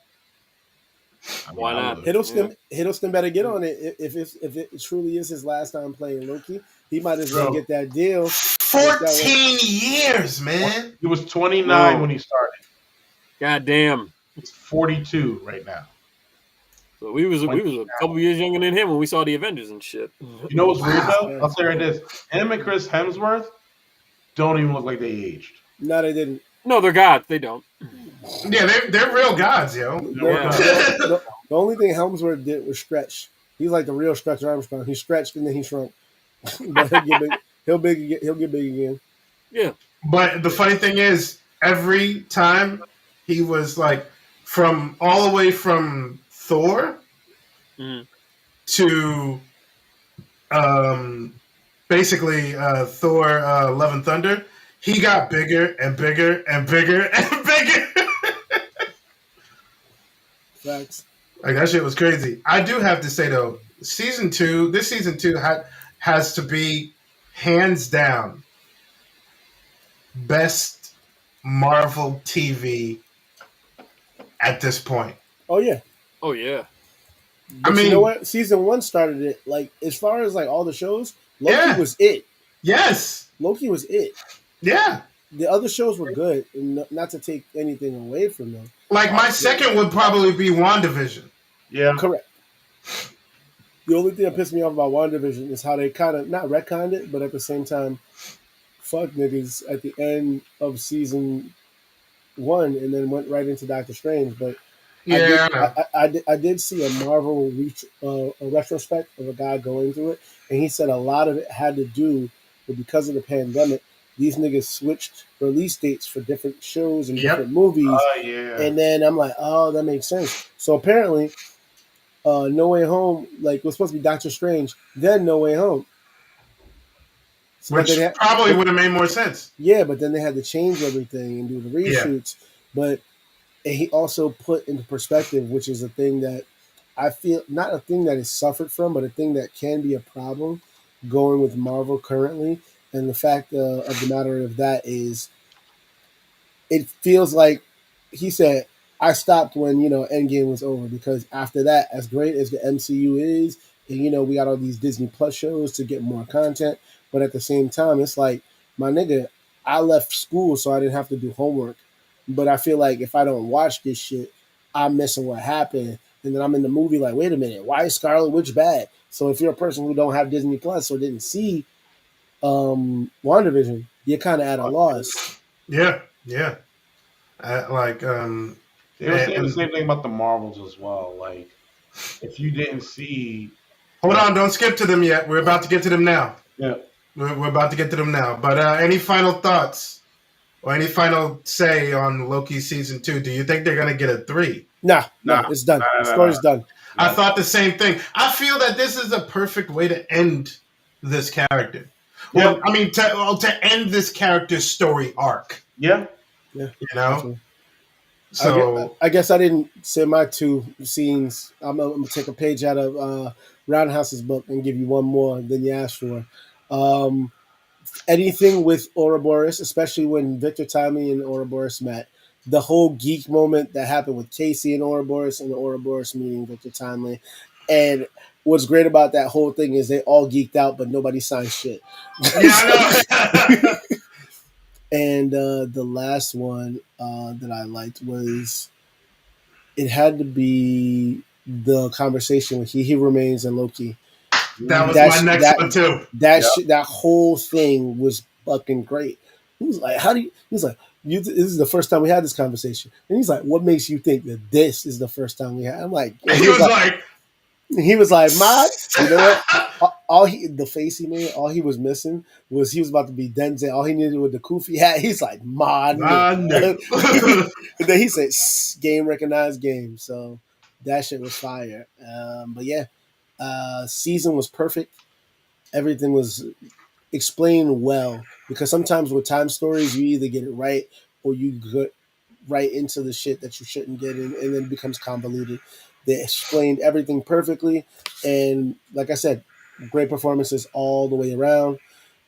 Why not? Hiddleston better get on it. If it truly is his last time playing Loki, he might as well get that deal. 14 years, man. He was 29 when he started. God damn. It's 42 right now. So we was a couple years younger than him when we saw the Avengers and shit. You know what's weird though? I'll say right this: him and Chris Hemsworth don't even look like they aged. No, they didn't. No, they're gods. They don't. Yeah, they're real gods, yo. The only thing Hemsworth did was stretch. He's like the real Stretch Armstrong. He stretched and then he shrunk. But he'll get big again. Yeah. But the funny thing is, every time he was like all the way from Thor to basically Thor Love and Thunder, he got bigger and bigger and bigger and bigger. Facts. Like, that shit was crazy. I do have to say though, this season 2 has to be hands down best Marvel TV at this point. Oh yeah. But you know what? Season 1 started it. Like, as far as like all the shows, Loki was it. Yes. Loki was it. Yeah. The other shows were good, and not to take anything away from them. Like, my second would probably be WandaVision. Yeah. Correct. The only thing that pissed me off about WandaVision is how they kind of, not retconned it, but at the same time, fuck niggas at the end of season 1 and then went right into Doctor Strange. But I did see a Marvel a retrospect of a guy going through it, and he said a lot of it had to do with, because of the pandemic, these niggas switched release dates for different shows and different movies. And then I'm like, oh, that makes sense. So apparently, No Way Home, like, was supposed to be Doctor Strange, then No Way Home. So which probably would have made more sense. Yeah, but then they had to change everything and do the reshoots. But he also put into perspective, which is a thing that I feel, not a thing that is suffered from, but a thing that can be a problem going with Marvel currently. And the fact of the matter of that is, it feels like, he said, I stopped when Endgame was over, because after that, as great as the MCU is, and we got all these Disney Plus shows to get more content, but at the same time, it's like, my nigga, I left school so I didn't have to do homework. But I feel like if I don't watch this shit, I'm missing what happened, and then I'm in the movie like, wait a minute, why is Scarlet Witch bad? So if you're a person who don't have Disney Plus or didn't see WandaVision, you're kind of at a loss. Yeah, yeah. Like They were saying the same thing about the Marvels as well. Like, if you didn't see, hold on, don't skip to them yet. We're about to get to them now. yeah, We're about to get to them now. But any final thoughts or any final say on Loki season 2? Do you think they're gonna get a 3? Nah, it's done. The story's done. I thought the same thing. I feel that this is a perfect way to end this character. Well, Yeah. I mean, to end this character's story arc. yeah. You know. Absolutely. So I guess I didn't say my 2 scenes. I'm gonna take a page out of Roundhouse's book and give you one more than you asked for. Anything with Ouroboros, especially when Victor Timely and Ouroboros met. The whole geek moment that happened with Casey and Ouroboros meeting Victor Timely. And what's great about that whole thing is they all geeked out, but nobody signed shit. yeah, I know. And the last one that I liked was, it had to be the conversation with He Remains and Loki. That was my next one too. That whole thing was fucking great. He was like, He was like, this is the first time we had this conversation. And he's like, what makes you think that this is the first time we had? I'm like, He was like, Mod, you know what? The face he made, all he was missing was he was about to be Denzel. All he needed was the Kofi hat. He's like, Mod. And then he said, game recognized game. So that shit was fire. But yeah, season was perfect. Everything was explained well, because sometimes with time stories, you either get it right or you get right into the shit that you shouldn't get in, and then it becomes convoluted. They explained everything perfectly, and like I said, great performances all the way around.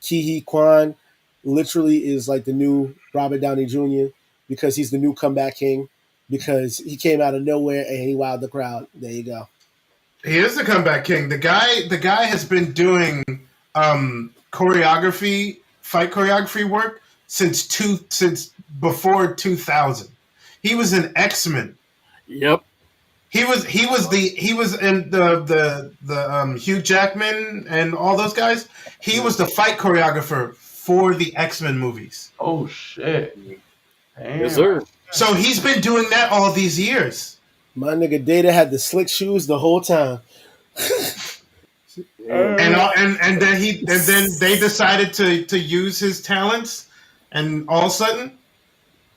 Ki Kwan literally is like the new Robert Downey Jr. because he's the new comeback king, because he came out of nowhere and he wowed the crowd. There you go. He is the comeback king. The guy has been doing fight choreography work since before 2000. He was in X-Men. Yep. He was in the Hugh Jackman and all those guys. He was the fight choreographer for the X-Men movies. Oh shit! Damn. Yes, sir. So he's been doing that all these years. My nigga Data had the slick shoes the whole time. And then they decided to use his talents, and all of a sudden,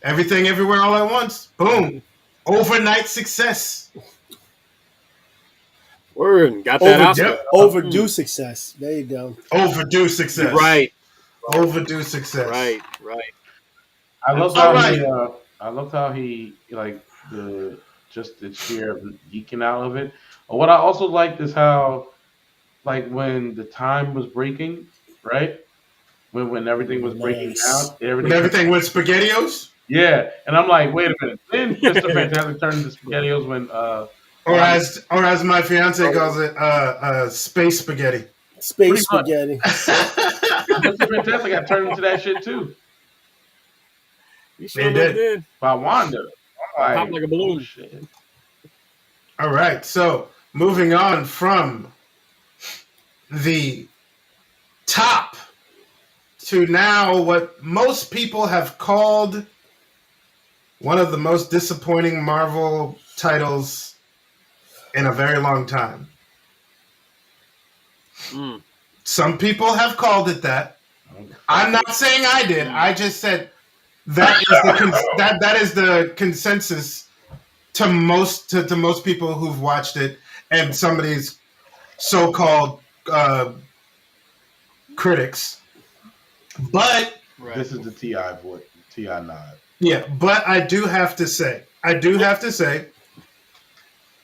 everything everywhere all at once. Boom. Overnight success. Word. Got that Oscar. Yep. Overdue success. There you go. Overdue success. Right. Overdue success. Right. I love how he like the sheer of geeking out of it. What I also liked is how, like, when the time was breaking, right? When everything was breaking down, Everything with SpaghettiOs. Yeah, and I'm like, wait a minute. Then Mr. Fantastic turned into SpaghettiOs when or as my fiance calls it, space spaghetti. Space spaghetti. Mr. Fantastic got turned into that shit too. You sure did. By Wanda. Popped like a balloon. Shit. All right, so moving on from the top to now what most people have called one of the most disappointing Marvel titles in a very long time. Some people have called it that. I'm not saying I did. I just said that is the consensus to most people who've watched it, and somebody's so-called critics. But this is the T.I. voice, T.I. nod. Yeah, but I do have to say,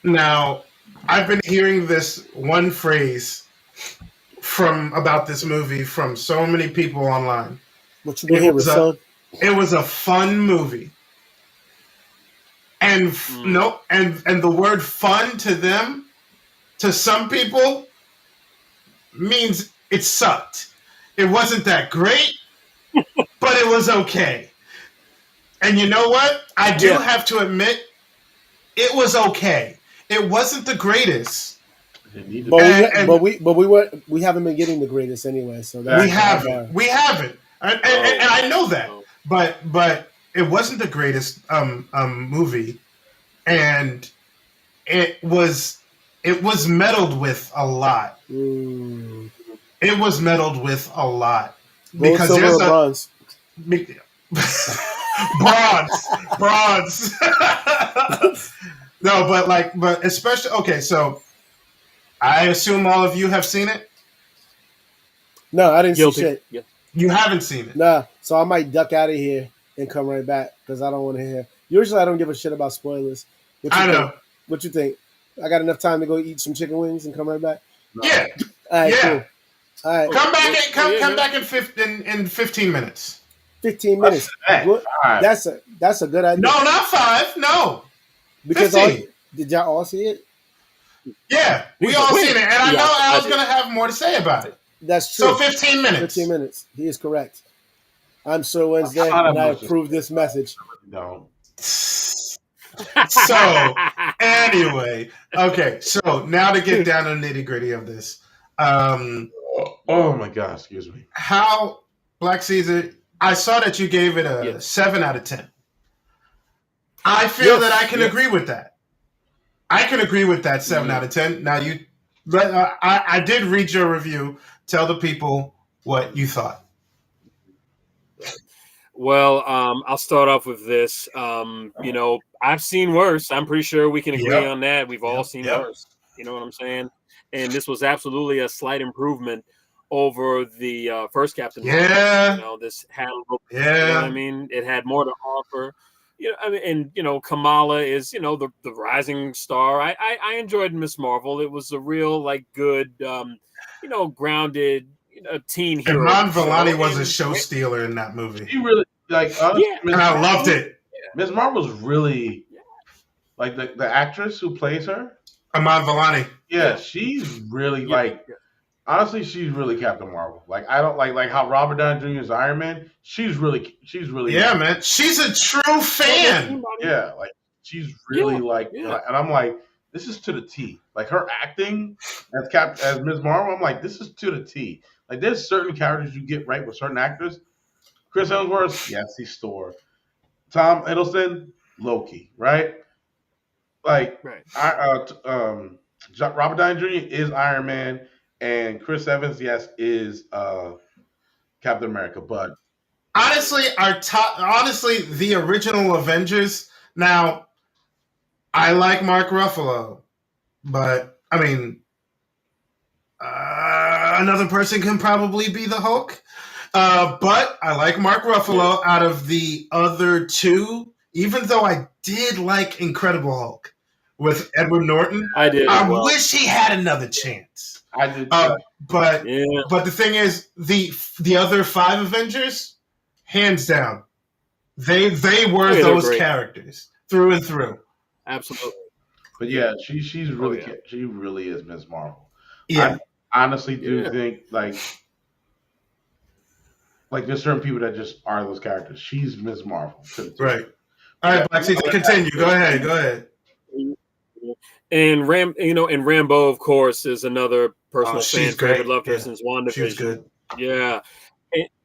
now, I've been hearing this one phrase about this movie from so many people online. What you been hearing, son? It was a fun movie. And no, and the word fun to them, to some people, means it sucked. It wasn't that great, but it was okay. And you know what? I do have to admit, it was okay. It wasn't the greatest. But we haven't been getting the greatest anyway. So we haven't, and I know that. But it wasn't the greatest movie, and it was meddled with a lot. It was meddled with a lot because there's bronze. bronze. No, but especially okay. So I assume all of you have seen it. No, I didn't see shit. Yeah. You haven't seen it. Nah, so I might duck out of here and come right back because I don't want to hear. Usually, I don't give a shit about spoilers. I know. What you think? I got enough time to go eat some chicken wings and come right back. Yeah. All right. Cool. All right. Come back in 15 minutes. 15 minutes. That's a good idea. No, not 5. No. Because did y'all all see it? Yeah, we all seen it, and I know Al's going to have more to say about it. That's true. So 15 minutes. 15 minutes. He is correct. I'm Sir Wednesday, and I approve this message. No. So, anyway, okay. So now to get down to the nitty gritty of this. Oh my God! Excuse me. How Black Caesar? I saw that you gave it a 7 out of 10. I feel that I can agree with that. I can agree with that 7 out of 10. Now I did read your review. Tell the people what you thought. Well, I'll start off with this. I've seen worse. I'm pretty sure we can agree on that. We've all seen worse. You know what I'm saying? And this was absolutely a slight improvement over the first Captain Marvel. Yeah. This had a little, you know what I mean? It had more to offer. Kamala is, the rising star. I enjoyed Miss Marvel. It was a real, good, grounded teen hero. Iman Vellani was a show stealer in that movie. He really, and I loved it. Miss Marvel's really, the actress who plays her. Iman Vellani. Yeah, she's really, honestly, she's really Captain Marvel. I don't like how Robert Downey Jr. is Iron Man. She's really. Yeah, man. She's a true fan. Yeah, she's really and I'm like, this is to the T. Her acting as Ms. Marvel, I'm like, this is to the T. There's certain characters you get right with certain actors. Chris Hemsworth, yes, he's Thor. Tom Hiddleston, Loki, right? Robert Downey Jr. is Iron Man. And Chris Evans, yes, is Captain America. But honestly, the original Avengers. Now, I like Mark Ruffalo, but I mean, another person can probably be the Hulk. But I like Mark Ruffalo out of the other two. Even though I did like Incredible Hulk with Edward Norton, I wish he had another chance. I did, but the thing is, the other 5 Avengers, hands down, they were those characters through and through. Absolutely. But yeah, she's really she really is Ms. Marvel. Yeah, I honestly do think there's certain people that just are those characters. She's Ms. Marvel. Right. All right, Black Caesar, continue. Go ahead. And Rambo, of course, is another personal fan favorite. Loved her since WandaVision. She's good. Yeah,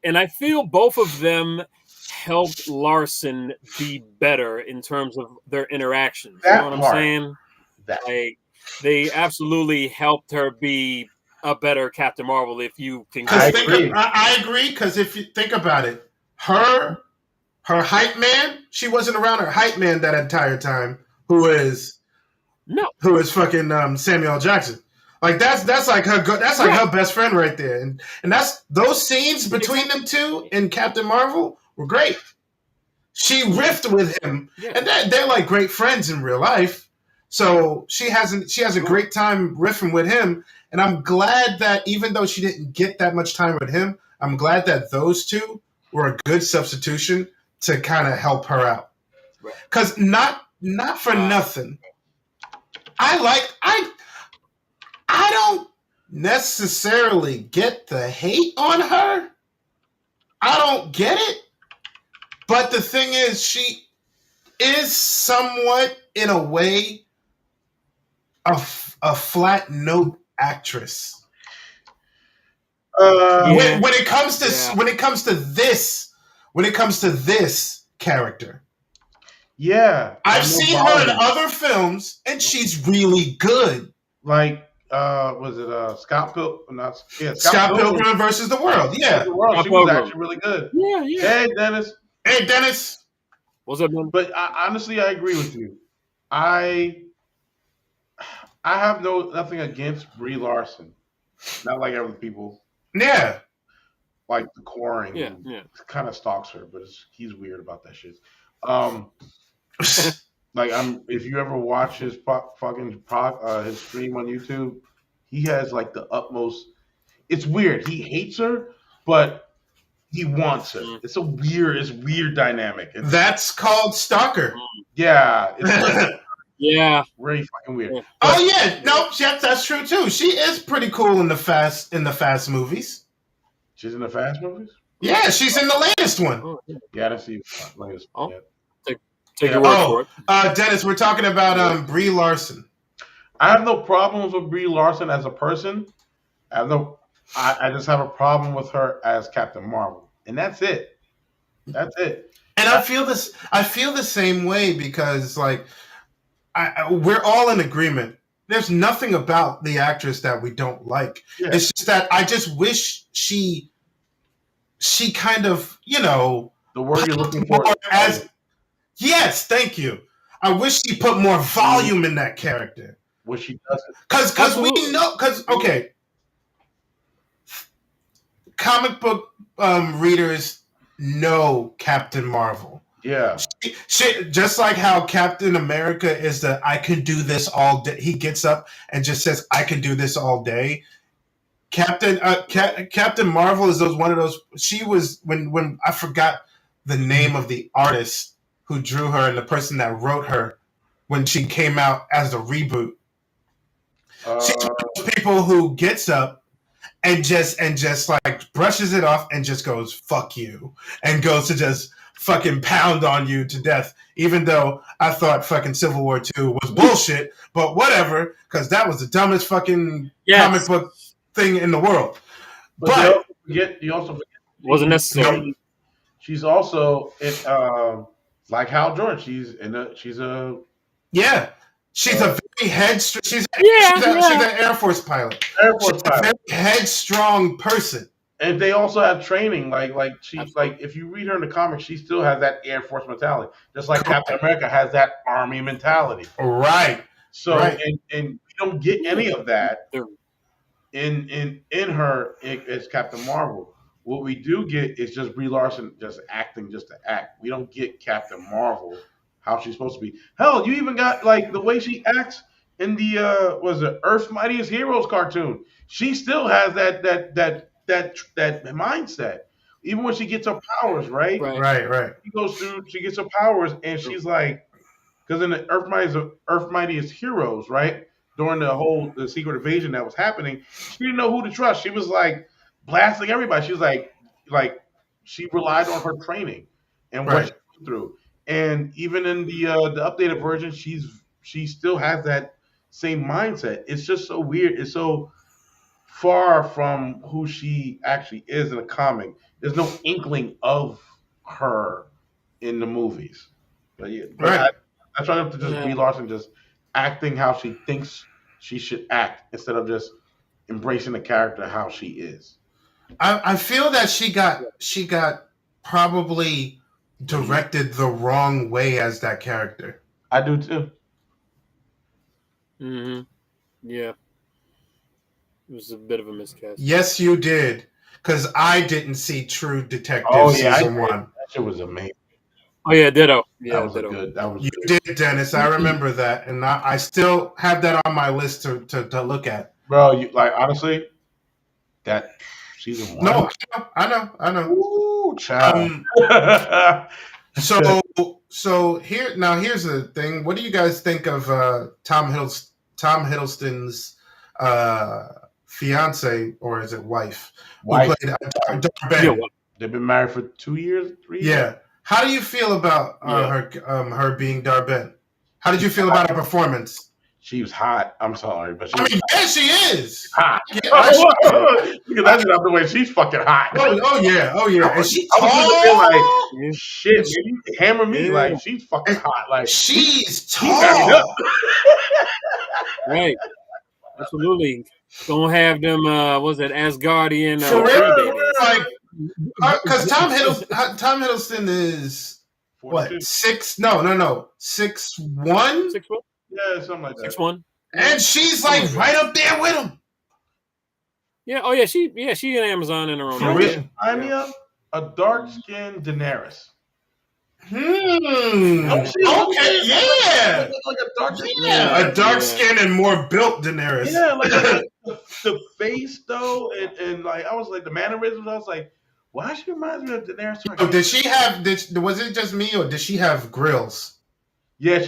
and I feel both of them helped Larson be better in terms of their interactions. You know what I'm saying? They absolutely helped her be a better Captain Marvel. If you can, I agree. Because if you think about it, her hype man, she wasn't around her hype man that entire time. Who is fucking Samuel L. Jackson? That's like her. That's like her best friend right there, and that's those scenes between them two in Captain Marvel were great. She riffed with him, and they're like great friends in real life. So she has a great time riffing with him, and I'm glad that even though she didn't get that much time with him, I'm glad that those two were a good substitution to kind of help her out. Because not not for nothing. I don't necessarily get the hate on her. I don't get it. But the thing is, she is somewhat, in a way, a flat note actress. When it comes to this character, I've seen her in other films, and she's really good. Like, was it Scott Pilgrim? Scott Pilgrim versus the World. Yeah, she was actually really good. Yeah. Hey, Dennis. What's up, man? But honestly, I agree with you. I have nothing against Brie Larson. Not like other people. Yeah. Like the Coring. Yeah. Kind of stalks her, but he's weird about that shit. Like if you ever watch his his stream on YouTube, he has like the utmost. It's weird. He hates her, but he wants her. It's weird dynamic. That's called stalker. Yeah. Yeah. Really fucking weird. Oh yeah, no, that's true too. She is pretty cool in the Fast movies. She's in the Fast movies? Yeah, she's in the latest one. Yeah, I didn't see the latest one yet. Take your word for it. Dennis, we're talking about Brie Larson. I have no problems with Brie Larson as a person. I just have a problem with her as Captain Marvel. And that's it. That's it. And I feel the same way because like we're all in agreement. There's nothing about the actress that we don't like. Yeah. It's just that I just wish she kind of, the word you're looking for yes, thank you. I wish she put more volume in that character. Which she doesn't. Because we know, okay, comic book readers know Captain Marvel. Yeah. She, just like how Captain America is I can do this all day. He gets up and just says, I can do this all day. Captain Marvel is one of those. She was when I forgot the name of the artist who drew her and the person that wrote her when she came out as a reboot. She's one of those people who gets up and just like brushes it off and just goes fuck you and goes to just fucking pound on you to death. Even though I thought fucking Civil War II was bullshit, but whatever, because that was the dumbest fucking comic book thing in the world. But you also forget wasn't necessary. She's also like Hal Jordan. She's a very headstrong. She's an Air Force pilot. She's a very headstrong person. And they also have training. Like she's like, if you read her in the comics, she still has that Air Force mentality, just like Captain America has that Army mentality. Right. So and we don't get any of that in her as Captain Marvel. What we do get is just Brie Larson just acting just to act. We don't get Captain Marvel how she's supposed to be. Hell, you even got like the way she acts in the was it Earth's Mightiest Heroes cartoon. She still has that mindset. Even when she gets her powers, right? Right. She gets her powers, and she's like, because in the Earth Mightiest Heroes, right? During the secret invasion that was happening, she didn't know who to trust. She was like blasting everybody. She was like she relied on her training and what she went through. And even in the updated version, she still has that same mindset. It's just so weird. It's so far from who she actually is in a comic. There's no inkling of her in the movies. But yeah, I try to just Brie Larson just acting how she thinks she should act instead of just embracing the character how she is. I feel that she got probably directed the wrong way as that character. I do too. Mm-hmm. Yeah. It was a bit of a miscast. Yes, you did. Because I didn't see True Detective season 1. That shit was amazing. Oh yeah, ditto. Yeah, that was good. That was you good. Did, Dennis. I remember that. And I still have that on my list to look at. Bro, you like honestly, that season 1. No, I know. Ooh, child. So here's the thing. What do you guys think of Tom Hiddleston's fiance, or is it wife, who Wife. played Yeah, Ben? They've been married for 2 years, 3 years. Yeah. How do you feel about her being Darben? How did you feel about her performance? She was hot. I'm sorry, but I mean, yeah, she is hot. Yeah, Look at that shit out the way. She's fucking hot. oh yeah. And she I was tall. like, shit, man, you hammer me. Yeah. Like, she's fucking hot. Like, She's she married tall. up. right. Absolutely. Don't have them. Was it Asgardian? For real, babies. like, because Tom Hiddleston is 42. what 6? No, 6'1". 6'1"? Yeah, something like that. 6'1". And she's like right up there with him. Yeah. Oh yeah. She's an Amazon in her own. For right. real? Remind me of a dark-skinned Daenerys. Okay, yeah. Like a dark, A dark skinned and more built Daenerys. Yeah, like the face though, and like I was like the mannerisms. I was like, why she reminds me of Daenerys? Oh, did she have? Was it just me, or did she have grills? Yeah,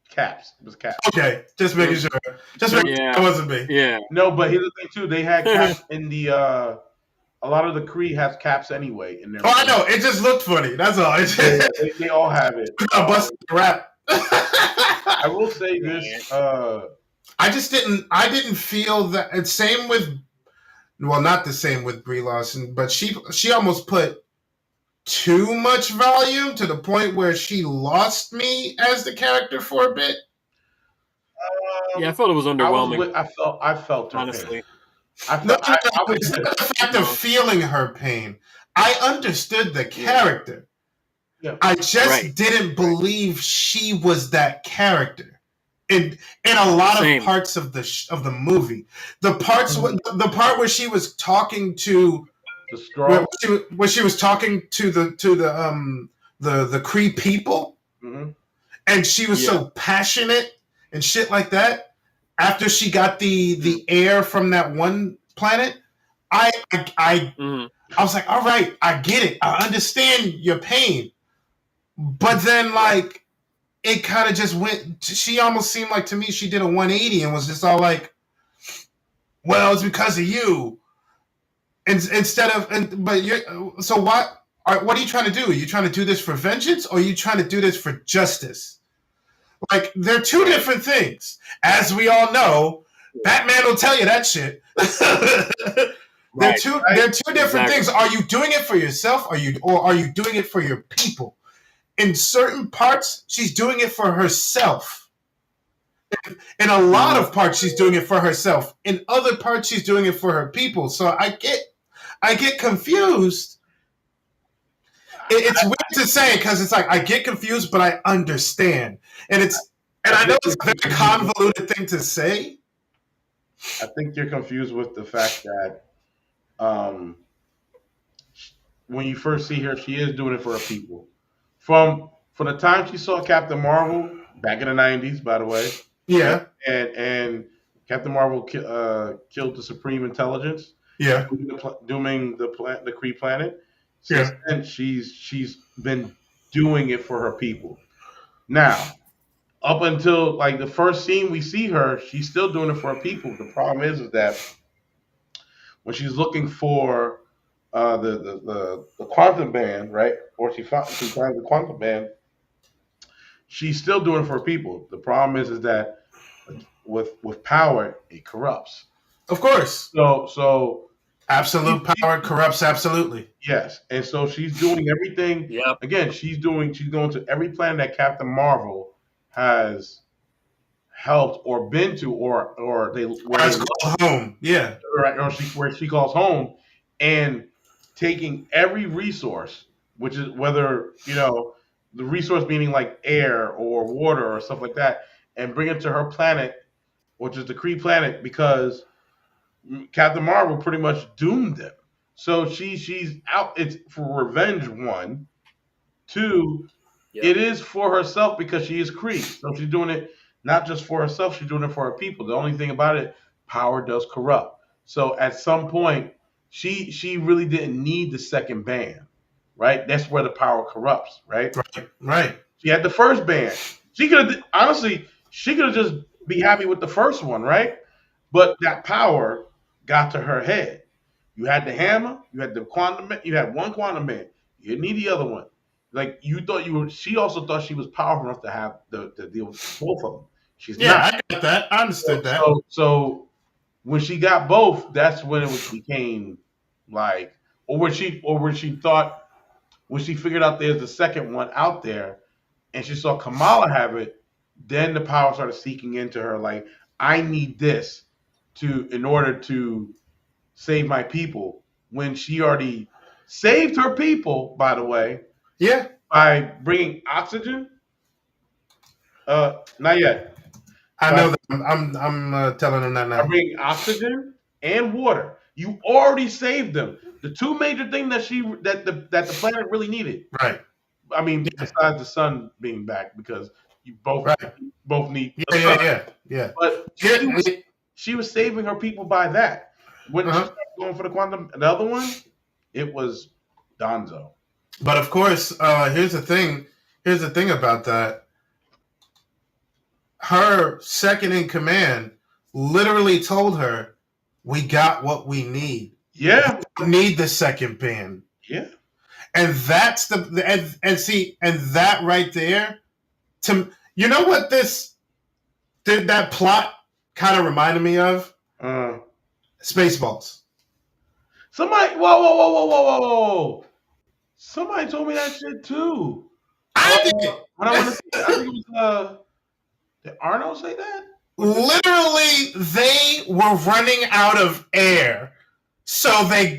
caps. It was caps. Okay, just making sure. Just making sure it wasn't me. Yeah. No, but here's the thing too. They had caps in the. A lot of the Kree has caps anyway in there. Oh, I know. It just looked funny. That's all. They all have it. I busted the rap. I will say this. I just didn't. I didn't feel that. And same with. Well, not the same with Brie Larson, but she almost put too much volume to the point where she lost me as the character for a bit. Yeah, I felt it was underwhelming. I felt her honestly. pain. I It's not the fact of feeling her pain. I understood the character. Yeah. I just didn't believe she was that character. In a lot of parts of the movie, the part where she was talking to the straw, where she was talking to the Kree people, and she was so passionate and shit like that. After she got the air from that one planet, I was like, all right, I get it, I understand your pain, but then like. It kind of just went. She almost seemed like to me she did a 180 and was just all like, "Well, it's because of you." So what are you trying to do? Are you trying to do this for vengeance, or are you trying to do this for justice? Like they're two different things, as we all know. Batman will tell you that shit. They're two different things. Are you doing it for yourself? Or are you doing it for your people? In certain parts, she's doing it for herself. In a lot of parts, she's doing it for herself. In other parts, she's doing it for her people. So I get confused. It's weird to say because it's like I get confused, but I understand, and I know it's a very convoluted thing to say. I think you're confused with the fact that when you first see her, she is doing it for her people. From the time she saw Captain Marvel back in the 90s, by the way. Yeah. And Captain Marvel killed the Supreme Intelligence. Yeah. Dooming the Kree planet. Since then, she's been doing it for her people. Now, up until like the first scene we see her, she's still doing it for her people. The problem is that when she's looking for the quantum band, right? Or she finds the quantum band. She's still doing it for people. The problem is that with power, it corrupts. Of course. So absolute power corrupts absolutely. Yes, and so she's doing everything. Yeah. Again, she's going to every planet that Captain Marvel has helped or been to, or home. Yeah. Right, or where she calls home, and taking every resource, which is whether, the resource meaning like air or water or stuff like that, and bring it to her planet, which is the Kree planet, because Captain Marvel pretty much doomed them. So she's out. It's for revenge. 1, 2, it is for herself because she is Kree. So she's doing it not just for herself, she's doing it for her people. The only thing about it, power does corrupt. So at some point, she really didn't need the second band. right? That's where the power corrupts, right? Right. She had the first band. She could have honestly, she could have just be happy with the first one, right? But that power got to her head. You had the hammer, you had the quantum, you had one quantum man. You didn't need the other one. Like you thought you were. She also thought she was powerful enough to have the deal with both of them. She's Yeah, not. I got that. I understood that. So when she got both, that's when became like, or when she thought when she figured out there's the second one out there, and she saw Kamala have it, then the power started seeking into her. Like, I need this in order to save my people. When she already saved her people, by the way, Yeah, by bringing oxygen. Not yet. I By, know that. I'm telling them that by now. bringing oxygen and water, you already saved them. The two major things that the planet really needed. Right. I mean, besides the sun being back, because you Right. both need a Yeah, sun. yeah. But Yeah. she was saving her people by that. When she Uh-huh. started going for the other one, it was Donzo. But of course, here's the thing. Here's the thing about that. Her second in command literally told her, "We got what we need. Yeah, We don't need the second band." yeah, And that's and that right there, to you know what that plot kind of reminded me of? uh, Spaceballs. somebody, whoa! Somebody told me that shit too. I did. When I want to say, I think it was did Arnold say that? Literally, they were running out of air, so they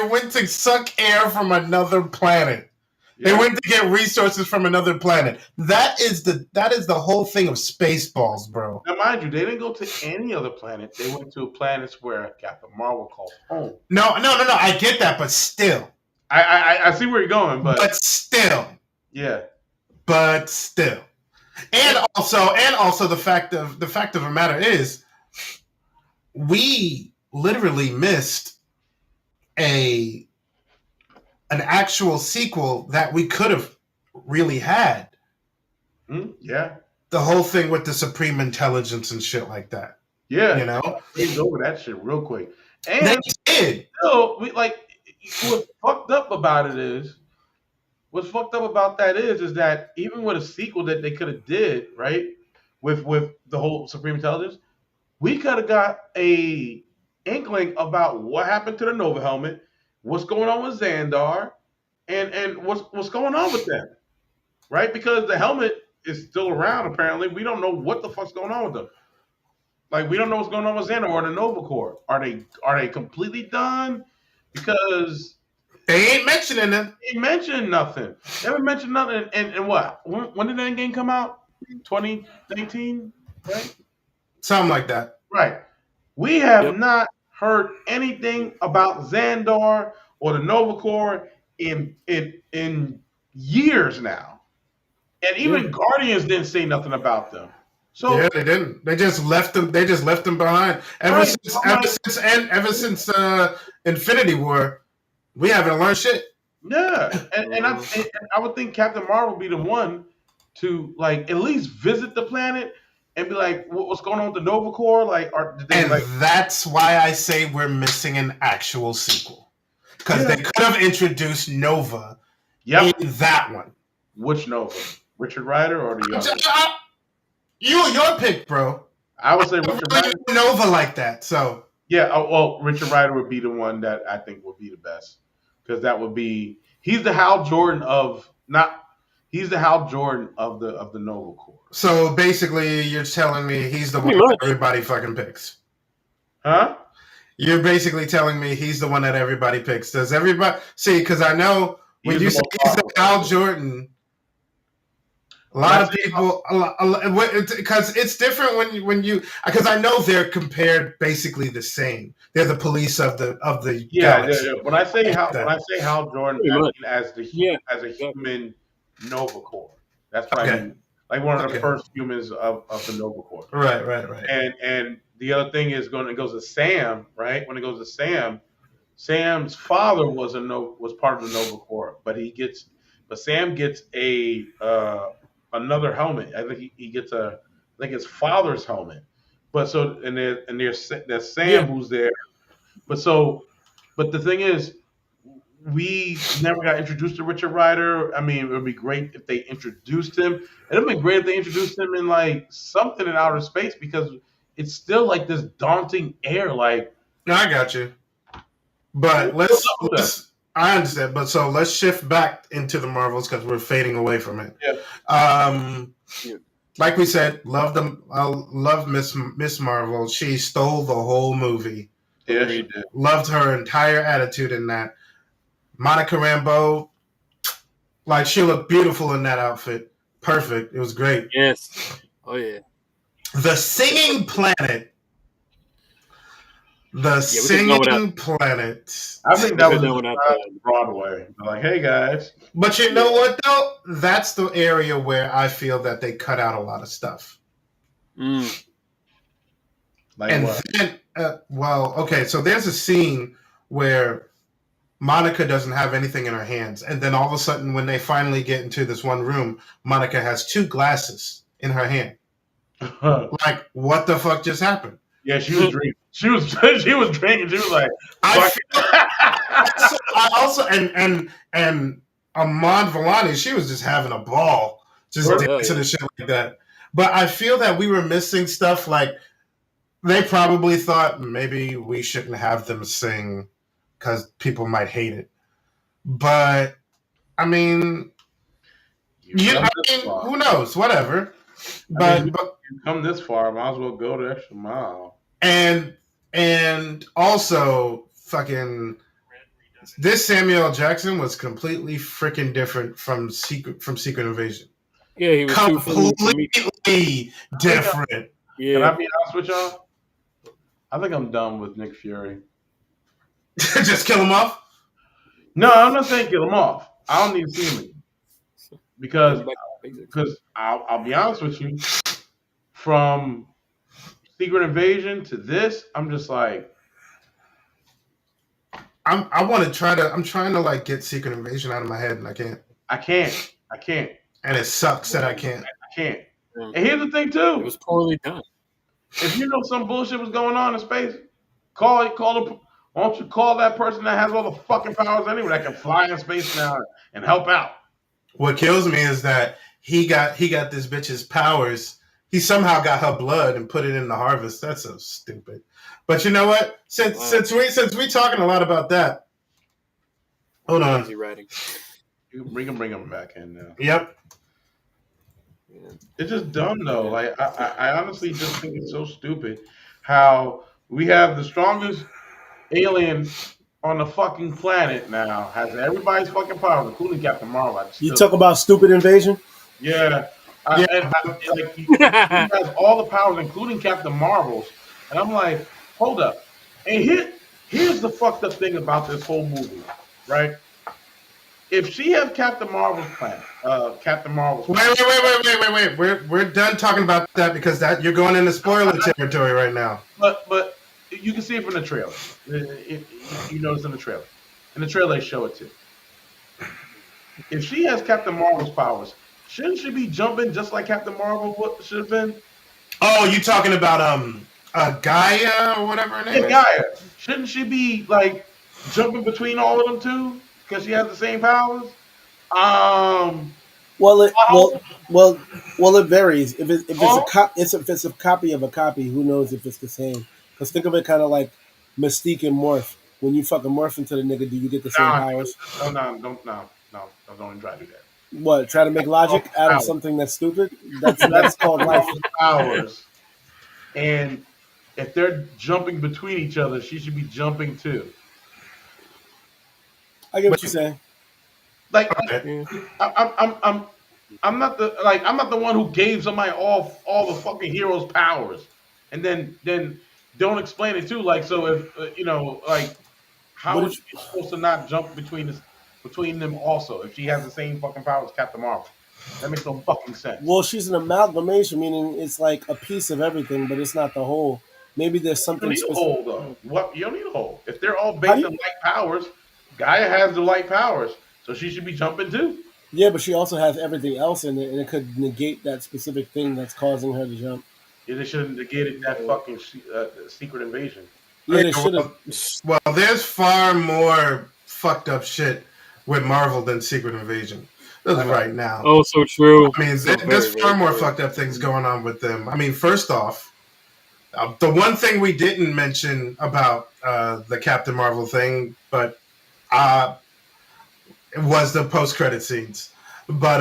went to suck air from another planet. Yeah. They went to get resources from another planet. That is the whole thing of Spaceballs, bro. Now, mind you, they didn't go to any other planet. They went to planets where Captain Marvel calls home. No. I get that, but still. I see where you're going, But still. yeah. But still. And also the fact of the matter is, we literally missed an actual sequel that we could have really had. Yeah. The whole thing with the Supreme Intelligence and shit like that. Yeah. You know? They over that shit real quick. And they did. Still, what's fucked up about that is that even with a sequel that they could have did, right, with the whole Supreme Intelligence, we could have got a inkling about what happened to the Nova helmet, what's going on with Xandar, and what's going on with them, right? Because the helmet is still around. Apparently, we don't know what the fuck's going on with them. Like, we don't know what's going on with Xandar or the Nova Corps. Are they completely done? Because they ain't mentioning them. They mentioned nothing. They haven't mentioned nothing. And what? When did that game come out? 2019, right? Something like that. Right. We have not heard anything about Xandar or the Nova Corps in years now. And even Guardians didn't say nothing about them. So yeah, they didn't. They just left them. They just left them behind. Ever since Infinity War, we haven't learned shit. Yeah, and I would think Captain Marvel would be the one to like at least visit the planet and be like, what's going on with the Nova Corps? That's why I say we're missing an actual sequel, because they could have introduced Nova in that one. Which Nova? Richard Rider or the other? Your pick, bro. I would say Richard Rider. Nova like that, so yeah. Well, Richard Rider would be the one that I think would be the best, because that would be he's the Hal Jordan of the Nova Corps. So basically, you're telling me he's the one that everybody fucking picks, huh? You're basically telling me he's the one that everybody picks. Does everybody see? Because I know when you say he's the Hal Jordan. A lot of people, because it's different when you, because I know they're compared basically the same. They're the police of the galaxy. Yeah. When I say Hal Jordan, I mean as a human Nova Corps. That's what I mean. Like one of the first humans of the Nova Corps. Right. And the other thing is it goes to Sam, right? When it goes to Sam, Sam's father was part of the Nova Corps, but Sam gets another helmet. I think he gets I think his father's helmet. But so there's Yeah. Sam who's there. But so but the thing is, we never got introduced to Richard Rider. I mean, it would be great if they introduced him. It would be great if they introduced him in like something in outer space because it's still like this daunting air. Like, No, I got you. But let's I understand. But so let's shift back into the Marvels because we're fading away from it. yeah, Yeah. Like we said, love them. I love Miss Marvel. She stole the whole movie. yeah, she did. Loved her entire attitude in that. Monica Rambeau, like she looked beautiful in that outfit. Perfect. It was great. Yes. Oh yeah. The Singing Planet. The we Singing Planet. I think that We was could have done without that. Broadway. They're like, hey guys, But you know what though? That's the area where I feel that they cut out a lot of stuff. Mm. like And what? then, well, okay, so there's a scene where Monica doesn't have anything in her hands, and then all of a sudden, when they finally get into this one room, Monica has two glasses in her hand. Like, what the fuck just happened? Yeah, she was drinking. She was she was drinking. She was like, I fuck. So I also and Amon Villani, she was just having a ball, just Oh, dancing and shit like that. But I feel that we were missing stuff. Like they probably thought maybe we shouldn't have them sing because people might hate it. But I mean, who knows? Whatever. But you come this far, might as well go the extra mile. and also fucking this Samuel L. Jackson was completely freaking different from Secret Invasion. Yeah, he was too completely different. Yeah. Can I be honest with y'all? I think I'm done with Nick Fury. Just kill him off? No, I'm not saying kill him off. I don't need to see him again. Because I'll be honest with you, from Secret Invasion to this, I'm just like, I'm trying to like get Secret Invasion out of my head and I can't. I can't. And it sucks that I can't. I can't. And here's the thing too. It was poorly done. If you know some bullshit was going on in space, why don't you call that person that has all the fucking powers anyway that can fly in space now and help out? What kills me is that he got this bitch's powers. He somehow got her blood and put it in the harvest. That's so stupid. But you know what? Since we talking a lot about that, hold on. Easy writing. We can bring him back in now. Yep. Yeah. It's just dumb though. Like I honestly just think it's so stupid how we have the strongest alien on the fucking planet now, has everybody's fucking powers, including Captain Marvel. You talk about stupid invasion? Yeah. He has all the powers, including Captain Marvel's. And I'm like, hold up. And here's the fucked up thing about this whole movie, right? If she has Captain Marvel's planet, Wait. We're done talking about that because that you're going into spoiler territory right now. But you can see it from the trailer. You notice in the trailer. In the trailer, they show it too. If she has Captain Marvel's powers, shouldn't she be jumping just like Captain Marvel should have been? Oh, you talking about Gaia or whatever her name is? Gaia. Shouldn't she be like jumping between all of them too? Because she has the same powers? Well, it varies. If it's a copy of a copy, who knows if it's the same? Because think of it kind of like Mystique and Morph. When you fucking morph into the nigga, do you get the same powers? No, don't even try to do that. What? Try to make logic out of something that's stupid? That's called life. Powers. And if they're jumping between each other, she should be jumping too. I get what you're saying. Like, I'm not the one who gave somebody all the fucking heroes' powers, and then don't explain it too. Like, so if how is she supposed to not jump between them also if she has the same fucking powers as Captain Marvel? That makes no fucking sense. Well, she's an amalgamation, meaning it's like a piece of everything, but it's not the whole. maybe there's You don't something need a specific. hole though. What you don't need a hole. If they're all How based do on you, light powers, Gaia has the light powers, so she should be jumping too. yeah, but she also has everything else in it, and it could negate that specific thing that's causing her to jump. Yeah, they should have negated that fucking secret invasion. Yeah, Okay, they should have. well, there's far more fucked up shit with Marvel than Secret Invasion. This I is know. right now. Oh, so true. I mean, So there's very, far very more true. fucked up things going on with them. I mean, first off, the one thing we didn't mention about the Captain Marvel thing, but it was the post-credit scenes. But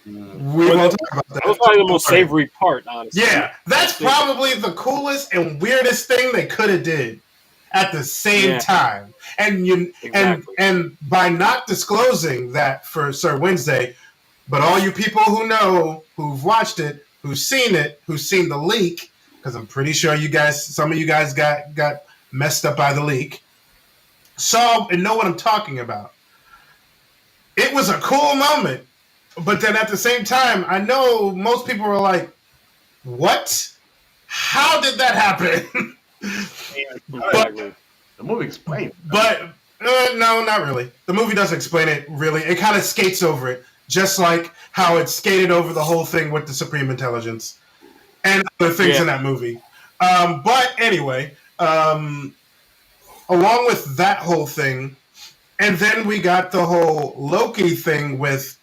we Well, won't talk about that. That was probably the most Don't worry. savory part, honestly. Yeah, that's probably the coolest and weirdest thing they could have did at the same Yeah. time. And Exactly. and by not disclosing that for Sir Wednesday, but all you people who know, who've watched it, who've seen the leak, because I'm pretty sure some of you guys got messed up by the leak, saw and know what I'm talking about. It was a cool moment, but then at the same time, I know most people were like, "What? How did that happen?" Exactly. The movie explained. But no, not really. The movie doesn't explain it really. It kind of skates over it, just like how it skated over the whole thing with the Supreme Intelligence and other things in that movie. But anyway, along with that whole thing, and then we got the whole Loki thing with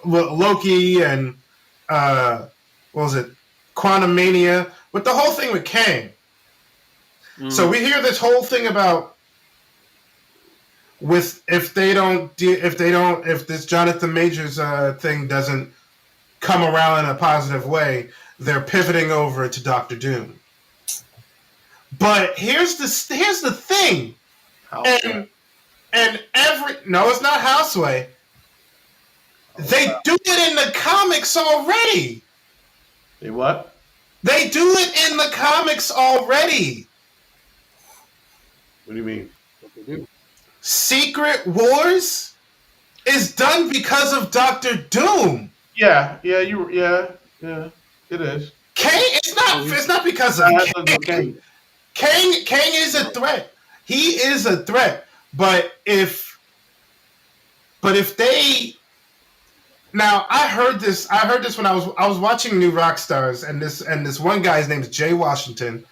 Loki and what was it, Quantumania, with the whole thing with Kang. So we hear this whole thing about if this Jonathan Majors thing doesn't come around in a positive way, they're pivoting over to Doctor Doom. But here's the thing, no, it's not Houseway. They do it in the comics already. They what? They do it in the comics already. What do you mean? What they do? Secret Wars is done because of Doctor Doom. Yeah, it is. Kang, it's not because of Kang. Kang is a threat. He is a threat. But if they now, I heard this when I was watching New Rockstars, and this one guy's name is Jay Washington.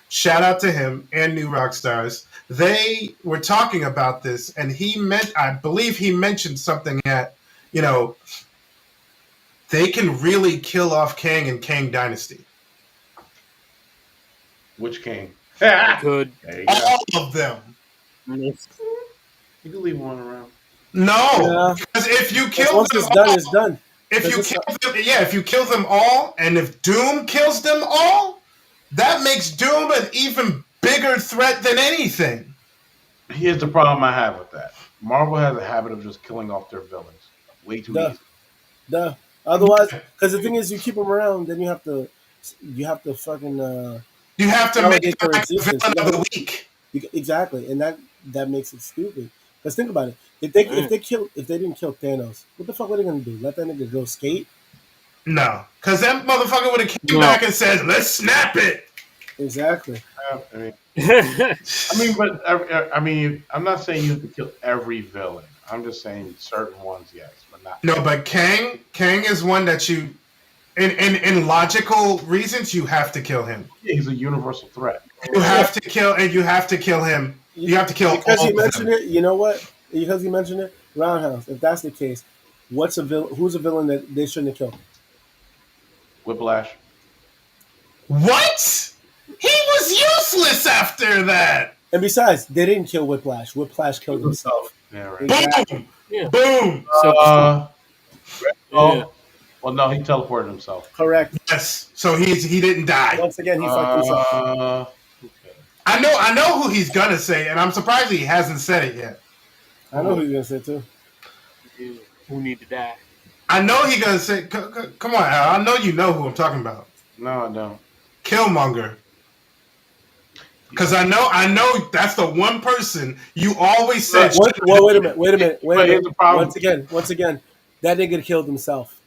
Shout out to him and New Rockstars. They were talking about this, and I believe he mentioned something that, they can really kill off Kang and Kang Dynasty. Which Kang? Good. All of them. You can leave one around. No, because if you kill once them it's all, done, it's done. if you kill them all, and if Doom kills them all, that makes Doom an even bigger threat than anything. Here's the problem I have with that. Marvel has a habit of just killing off their villains. Way too easy. Otherwise, because the thing is, you keep them around, then you have to fucking. You have to make their it the villain of the week. Exactly, and that makes it stupid. Because think about it: if they didn't kill Thanos, what the fuck were they gonna do? Let that nigga go skate? No, because that motherfucker would have came back and said, "Let's snap it." Exactly. I mean, I'm not saying you have to kill every villain. I'm just saying certain ones, yes, but not. No, but Kang is one that you, in logical reasons, you have to kill him. Yeah, he's a universal threat. You have to kill, and you have to kill him. You have to kill because all he of mentioned them. it. You know what? Because he mentioned it, Roundhouse. If that's the case, who's a villain that they shouldn't have killed? Whiplash. What? He was useless after that. And besides, they didn't kill Whiplash. Whiplash killed himself. Yeah, right. Exactly. Boom. Yeah. Boom. Well, no, he teleported himself. Correct. Yes. So he didn't die. Once again, he fucked himself. Okay. I know who he's gonna say, and I'm surprised he hasn't said it yet. I know who he's gonna say too. Who need to die? I know he's gonna say. Come on, Al. I know you know who I'm talking about. No, I don't. Killmonger. Because I know that's the one person you always said. Well, wait a minute. Here's the problem. Once again, that nigga killed himself.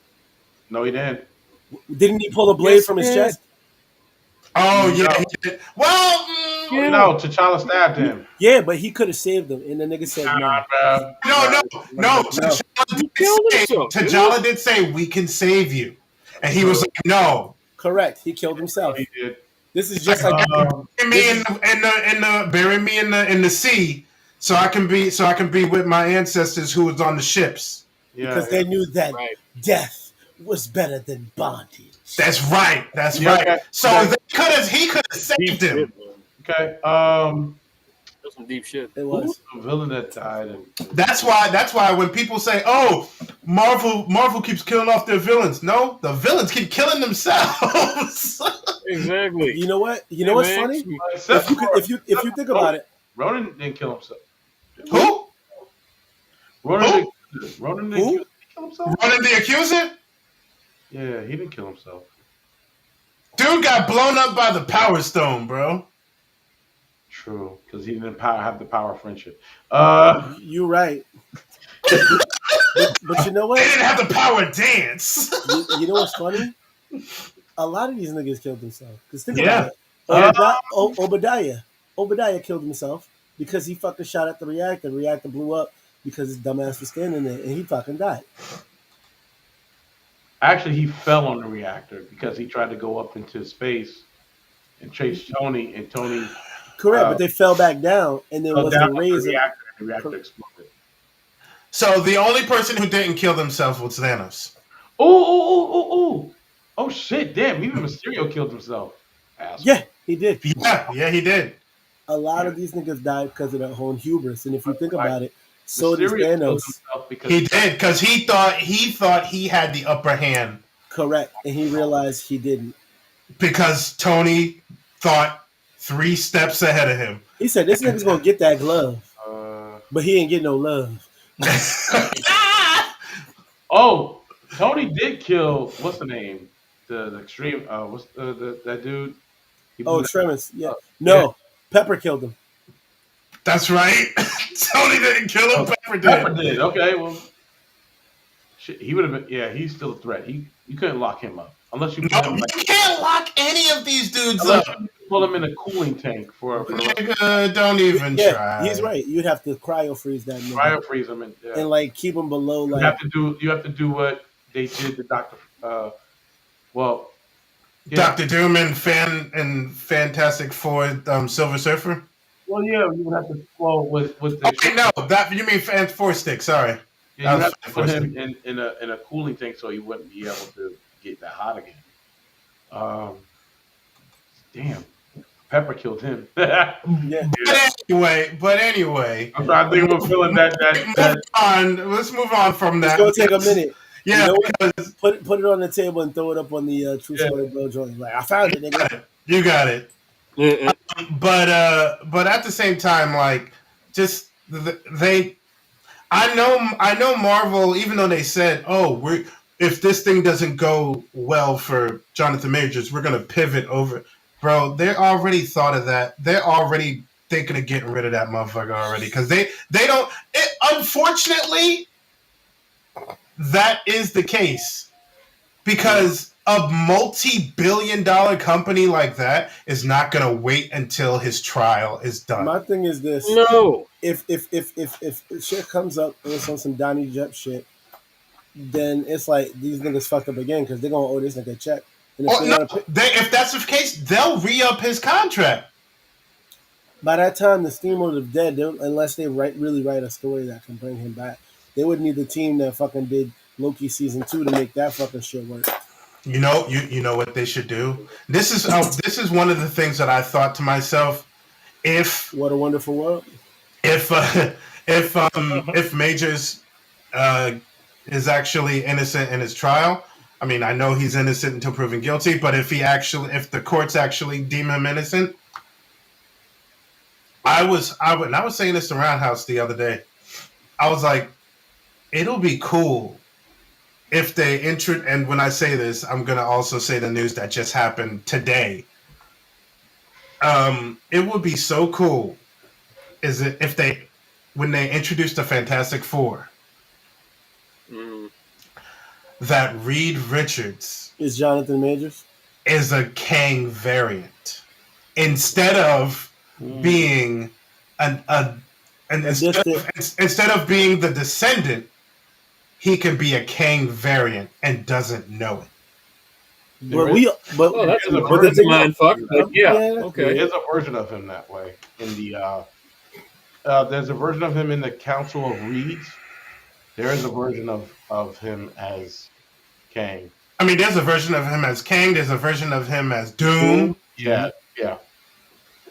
No, he didn't. Didn't he pull a blade from his chest? Oh yeah, No, he did. Well, no, T'Challa stabbed him. Yeah, but he could have saved him, and the nigga said no. Bruh. no. No, He killed himself, dude. T'Challa did say we can save you, and he was No, like, no. correct. He killed no, he himself. did. This is It's like just like bury this me is bury me in the sea, so I can be with my ancestors who was on the ships. Yeah, because they knew that Right. death was better than bondage. That's right. That's Yeah, right. okay. So he could have Deep saved him. shit, man. Okay. That's some deep shit. It Who was. was the villain that died? That's why when people say, "Oh, Marvel keeps killing off their villains," no, the villains keep killing themselves. Exactly. You know what? You know what's man. funny? Except If you think about it, Ronan didn't kill himself. Who? Ronan Who? didn't, Ronan Who? didn't kill himself. Ronan the Accuser? Yeah, he didn't kill himself. Dude got blown up by the Power Stone, bro. True, because he didn't have the power of friendship. you're right. But you know They what? didn't have the power dance. You know what's funny? A lot of these niggas killed themselves. Because think Yeah. about it. Obadiah killed himself because he fucking shot at the reactor. The reactor blew up because his dumbass was standing there and he fucking died. Actually, he fell on the reactor because he tried to go up into space and chase Tony, and Tony Correct, but they fell back down and then fell was down the on the razor. reactor, and the reactor exploded. So the only person who didn't kill themselves was Thanos. Oh shit! Damn, even Mysterio killed himself. Asshole. Yeah, he did. Yeah, he did. A lot of these niggas died because of their own hubris. And if you think about it, so did Mysterio killed Thanos. himself because He did because he thought he had the upper hand Correct. And he realized he didn't. because Tony thought 3 steps ahead of him. He said, this nigga's going to get that glove. Uh, But he ain't get no love. oh, Tony did kill what's the name? The extreme. What's that dude? He Oh, blew Extremis. Yeah. yeah. No, Pepper killed him. That's right. Tony didn't kill him. Pepper did. Pepper did. Okay, well, shit, he would have been. Yeah, he's still a threat. You couldn't lock him up unless you put No, him. you can't lock any of these dudes Unless up. you pull him in a cooling tank for Nigga, don't even Yeah, try. he's right. You'd have to cryo freeze that nigga. cryo freeze him And like keep him below you like have to do what they did to Doctor. Well, yeah. Dr. Doom and Fantastic Four Silver Surfer. Well, yeah, you would have to with the. Okay, no, that you mean Fan Four Stick. Sorry. Yeah, you have to put him in a cooling tank so he wouldn't be able to get that hot again. Damn, Pepper killed him. yeah. But anyway, I'm trying to think of a feeling that let's move on from that. It's gonna take a minute. Yeah, You know what? because Put it on the table and throw it up on the True Story Bro joint. Like I found it, nigga. you got it. Yeah, But at the same time, like, just they, I know Marvel. Even though they said, "Oh, if this thing doesn't go well for Jonathan Majors, we're gonna pivot over." Bro, they already thought of that. They're already thinking of getting rid of that motherfucker already because they don't. Unfortunately, that is the case because a multi-billion-dollar company like that is not going to wait until his trial is done. My thing is this: no. if shit comes up and it's on some Donnie Jep shit, then it's like these niggas fucked up again because they're gonna owe this nigga a check. And If that's the case, they'll re-up his contract. by that time, the steamroller is dead. Unless they really write a story that can bring him back, they would need the team that fucking did Loki season 2 to make that fucking shit work. You know what they should do. This is one of the things that I thought to myself: What a wonderful world. if Majors is actually innocent in his trial. I mean, I know he's innocent until proven guilty, but if the courts actually deem him innocent, I was saying this to Roundhouse the other day. I was like, it'll be cool if they and when I say this, I'm gonna also say the news that just happened today. It would be so cool, when they introduced the Fantastic Four. That Reed Richards Is Jonathan Majors? is a Kang variant instead of being and instead of being the descendant, he can be a Kang variant and doesn't know it. That's a mind fuck. But yeah, okay. There is a version of him that way in the. There's a version of him in the Council of Reeds. There is a version of him as Kang. I mean, there's a version of him as Kang. There's a version of him as Doom. Yeah.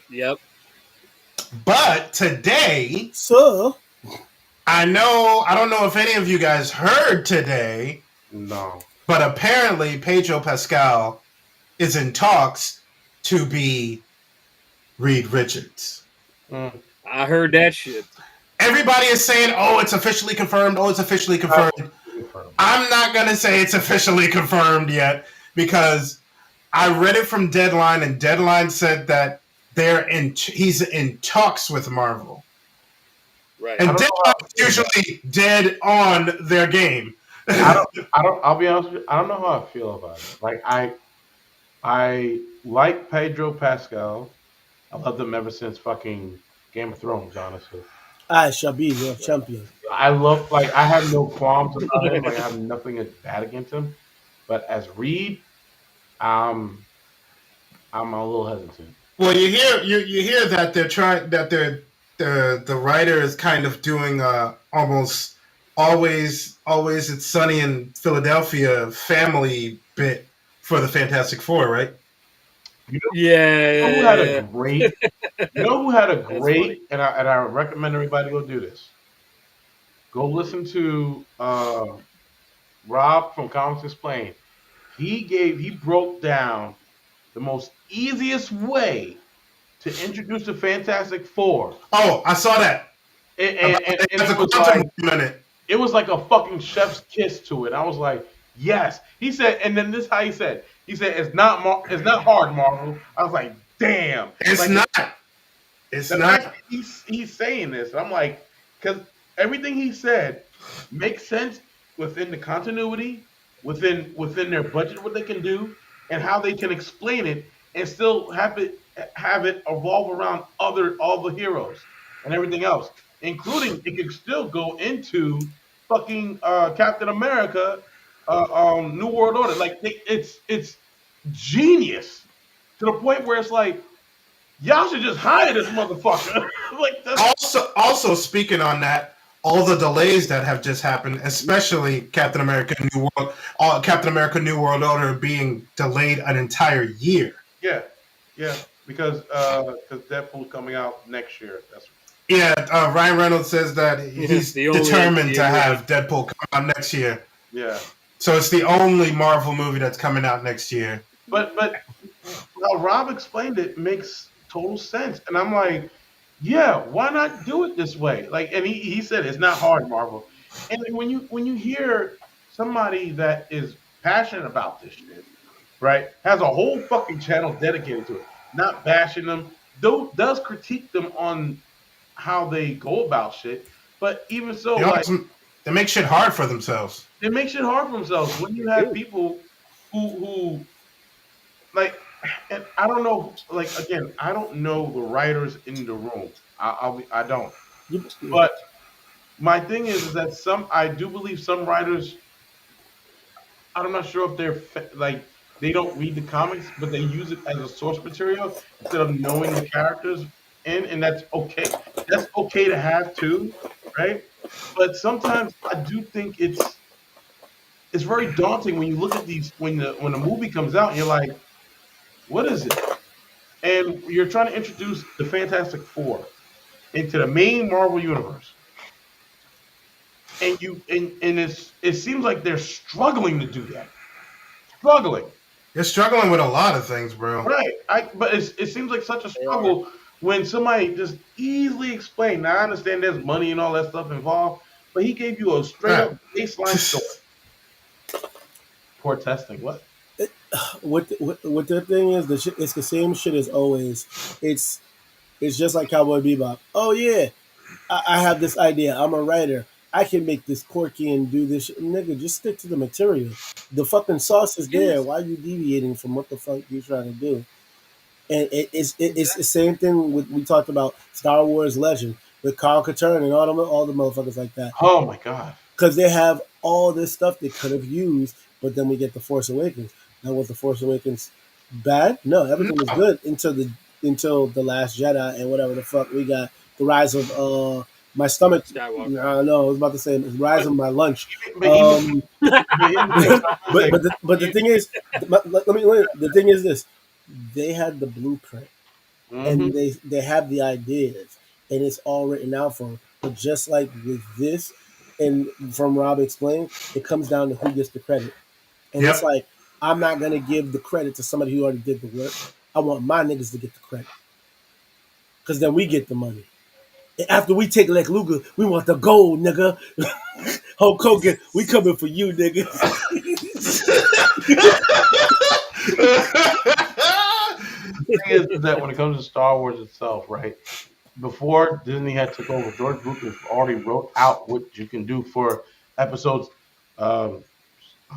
Yep. But today, so I don't know if any of you guys heard today. No. But apparently, Pedro Pascal is in talks to be Reed Richards. I heard that shit. Everybody is saying, "Oh, it's officially confirmed. Oh, it's officially confirmed." I'm not gonna say it's officially confirmed yet because I read it from Deadline, and Deadline said that he's in talks with Marvel. Right. And Deadline's usually dead on their game. I'll be honest with you, I don't know how I feel about it. Like I like Pedro Pascal. I loved him ever since fucking Game of Thrones, honestly. I shall be your champion. I have no qualms about him. Like, I have nothing bad against him. But as Reed, I'm a little hesitant. Well, you hear that the writer is kind of doing almost always it's sunny in Philadelphia family bit for the Fantastic Four, right? You know who had a great and I recommend everybody go do this. Go listen to Rob from Comics Explained. He broke down the most easiest way to introduce the Fantastic Four. Oh, I saw that. It was like a fucking chef's kiss to it. I was like, yes. He said, and then this is how he said. He said, it's not hard, Marvel. I was like, damn. It's like, not. It's not. He's saying this. And I'm like, because everything he said makes sense within the continuity, within their budget, what they can do, and how they can explain it and still have it evolve around all the heroes and everything else, including it could still go into fucking Captain America, New World Order. Like it's genius to the point where it's like y'all should just hire this motherfucker. Like also speaking on that, all the delays that have just happened, especially Captain America New World Order being delayed an entire year. Yeah, because Deadpool coming out next year. Ryan Reynolds says that he's determined to have Deadpool come out next year. Yeah. So it's the only Marvel movie that's coming out next year. But how Rob explained it makes total sense, and I'm like, yeah, why not do it this way? Like, and he said it's not hard, Marvel. And when you hear somebody that is passionate about this shit, right, has a whole fucking channel dedicated to it, not bashing them, does critique them on how they go about shit, but even so, they make shit hard for themselves. They make shit hard for themselves when you have people who like, and I don't know, like, again, I don't know the writers in the room. I don't. But my thing is that I do believe some writers, I'm not sure if they're like, they don't read the comics, but they use it as a source material instead of knowing the characters and that's okay. That's okay to have too, right? But sometimes I do think it's very daunting when you look at these when the movie comes out and you're like, what is it? And you're trying to introduce the Fantastic Four into the main Marvel universe, and it seems like they're struggling to do that. They're struggling with a lot of things, bro. Right. But it seems like such a struggle when somebody just easily explained. Now I understand there's money and all that stuff involved, but he gave you a straight up baseline story. Poor testing. What? What the thing is, it's the same shit as always. It's just like Cowboy Bebop. Oh yeah, I have this idea. I'm a writer. I can make this quirky and do this. Nigga, just stick to the material. The fucking sauce is there. Why are you deviating from what the fuck you trying to do? And it's the same thing with we talked about Star Wars Legend with Carl Katurn and all the motherfuckers like that Oh my god. because they have all this stuff they could have used, but then we get the Force Awakens. Now, was the Force Awakens bad? No, everything was good until the Last Jedi and whatever the fuck we got. The rise of my stomach. Skywalker. No, I was about to say the rise of my lunch. But even, But the thing is, the thing is this: they had the blueprint and they have the ideas and it's all written out for them. But just like with this, and from Rob explained, it comes down to who gets the credit. And it's like I'm not gonna give the credit to somebody who already did the work. I want my niggas to get the credit because then we get the money. And after we take Lex Luger, we want the gold, nigga. Hulk Hogan, we coming for you, nigga. The thing is that when it comes to Star Wars itself, right? Before Disney had took over, George Lucas already wrote out what you can do for episodes. I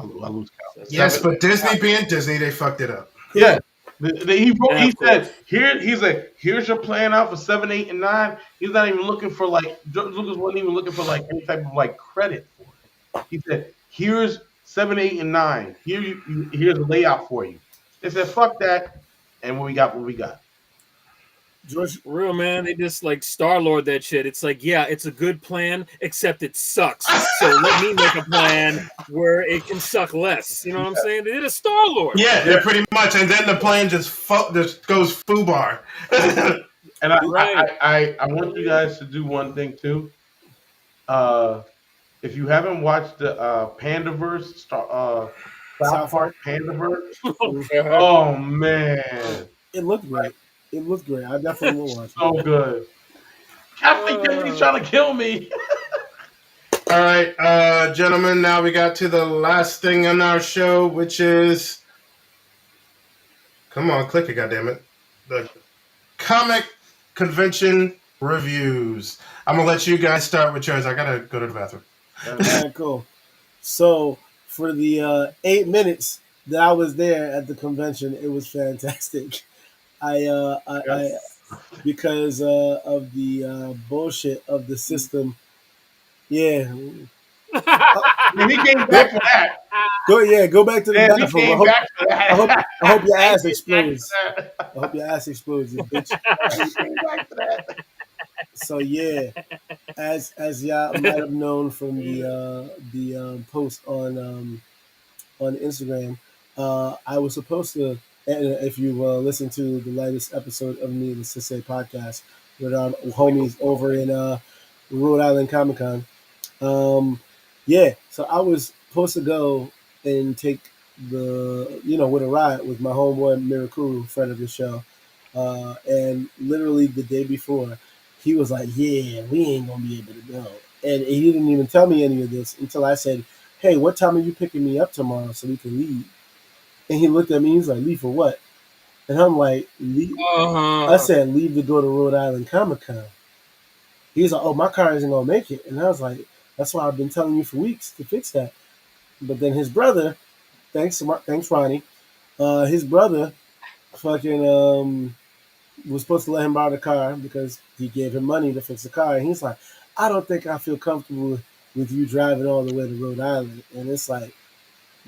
lose count. Yes, but Disney being Disney, they fucked it up. Yeah. He wrote. He said, "Here, he's like, here's your plan out for 7, 8, and 9." He's not even looking for like George Lucas wasn't even looking for like any type of like credit for it. He said, "Here's 7, 8, and 9. Here's a layout for you." They said, "Fuck that," and what we got. George, Real man, they just like Star-Lord that shit. It's like, yeah, it's a good plan, except it sucks. So let me make a plan where it can suck less. You know what I'm saying? They did a Star-Lord. Yeah, pretty much. And then the plan just goes foobar. And I want you guys to do one thing too. If you haven't watched the Pandaverse, South Park Pandaverse, oh man, it looked great. It looked great. I definitely will watch it. So good. Captain Kennedy's trying to kill me. All right, gentlemen, now we got to the last thing on our show, which is... Come on, click it, goddammit. The comic convention reviews. I'm going to let you guys start with yours. I got to go to the bathroom. All right, cool. So, for the 8 minutes that I was there at the convention, it was fantastic. Because of the bullshit of the system. Yeah. And he came back for that. Go back to the bathroom. I hope your ass explodes. I hope your ass explodes, you bitch. He came back for that. So yeah, as y'all might have known from the post on Instagram, I was supposed to. And if you listen to the latest episode of Needless to Say podcast with our homies over in Rhode Island Comic Con, so I was supposed to go and take with a ride with my homeboy Mirakuru, friend of the show, and literally the day before, he was like, "Yeah, we ain't gonna be able to go," and he didn't even tell me any of this until I said, "Hey, what time are you picking me up tomorrow so we can leave?" And he looked at me. He's like, "Leave for what?" And I'm like, "Leave." I said, "Leave to go to Rhode Island Comic Con." He's like, "Oh, my car isn't gonna make it." And I was like, "That's why I've been telling you for weeks to fix that." But then his brother, thanks Ronnie, his brother, fucking was supposed to let him borrow the car because he gave him money to fix the car. And he's like, "I don't think I feel comfortable with you driving all the way to Rhode Island." And it's like,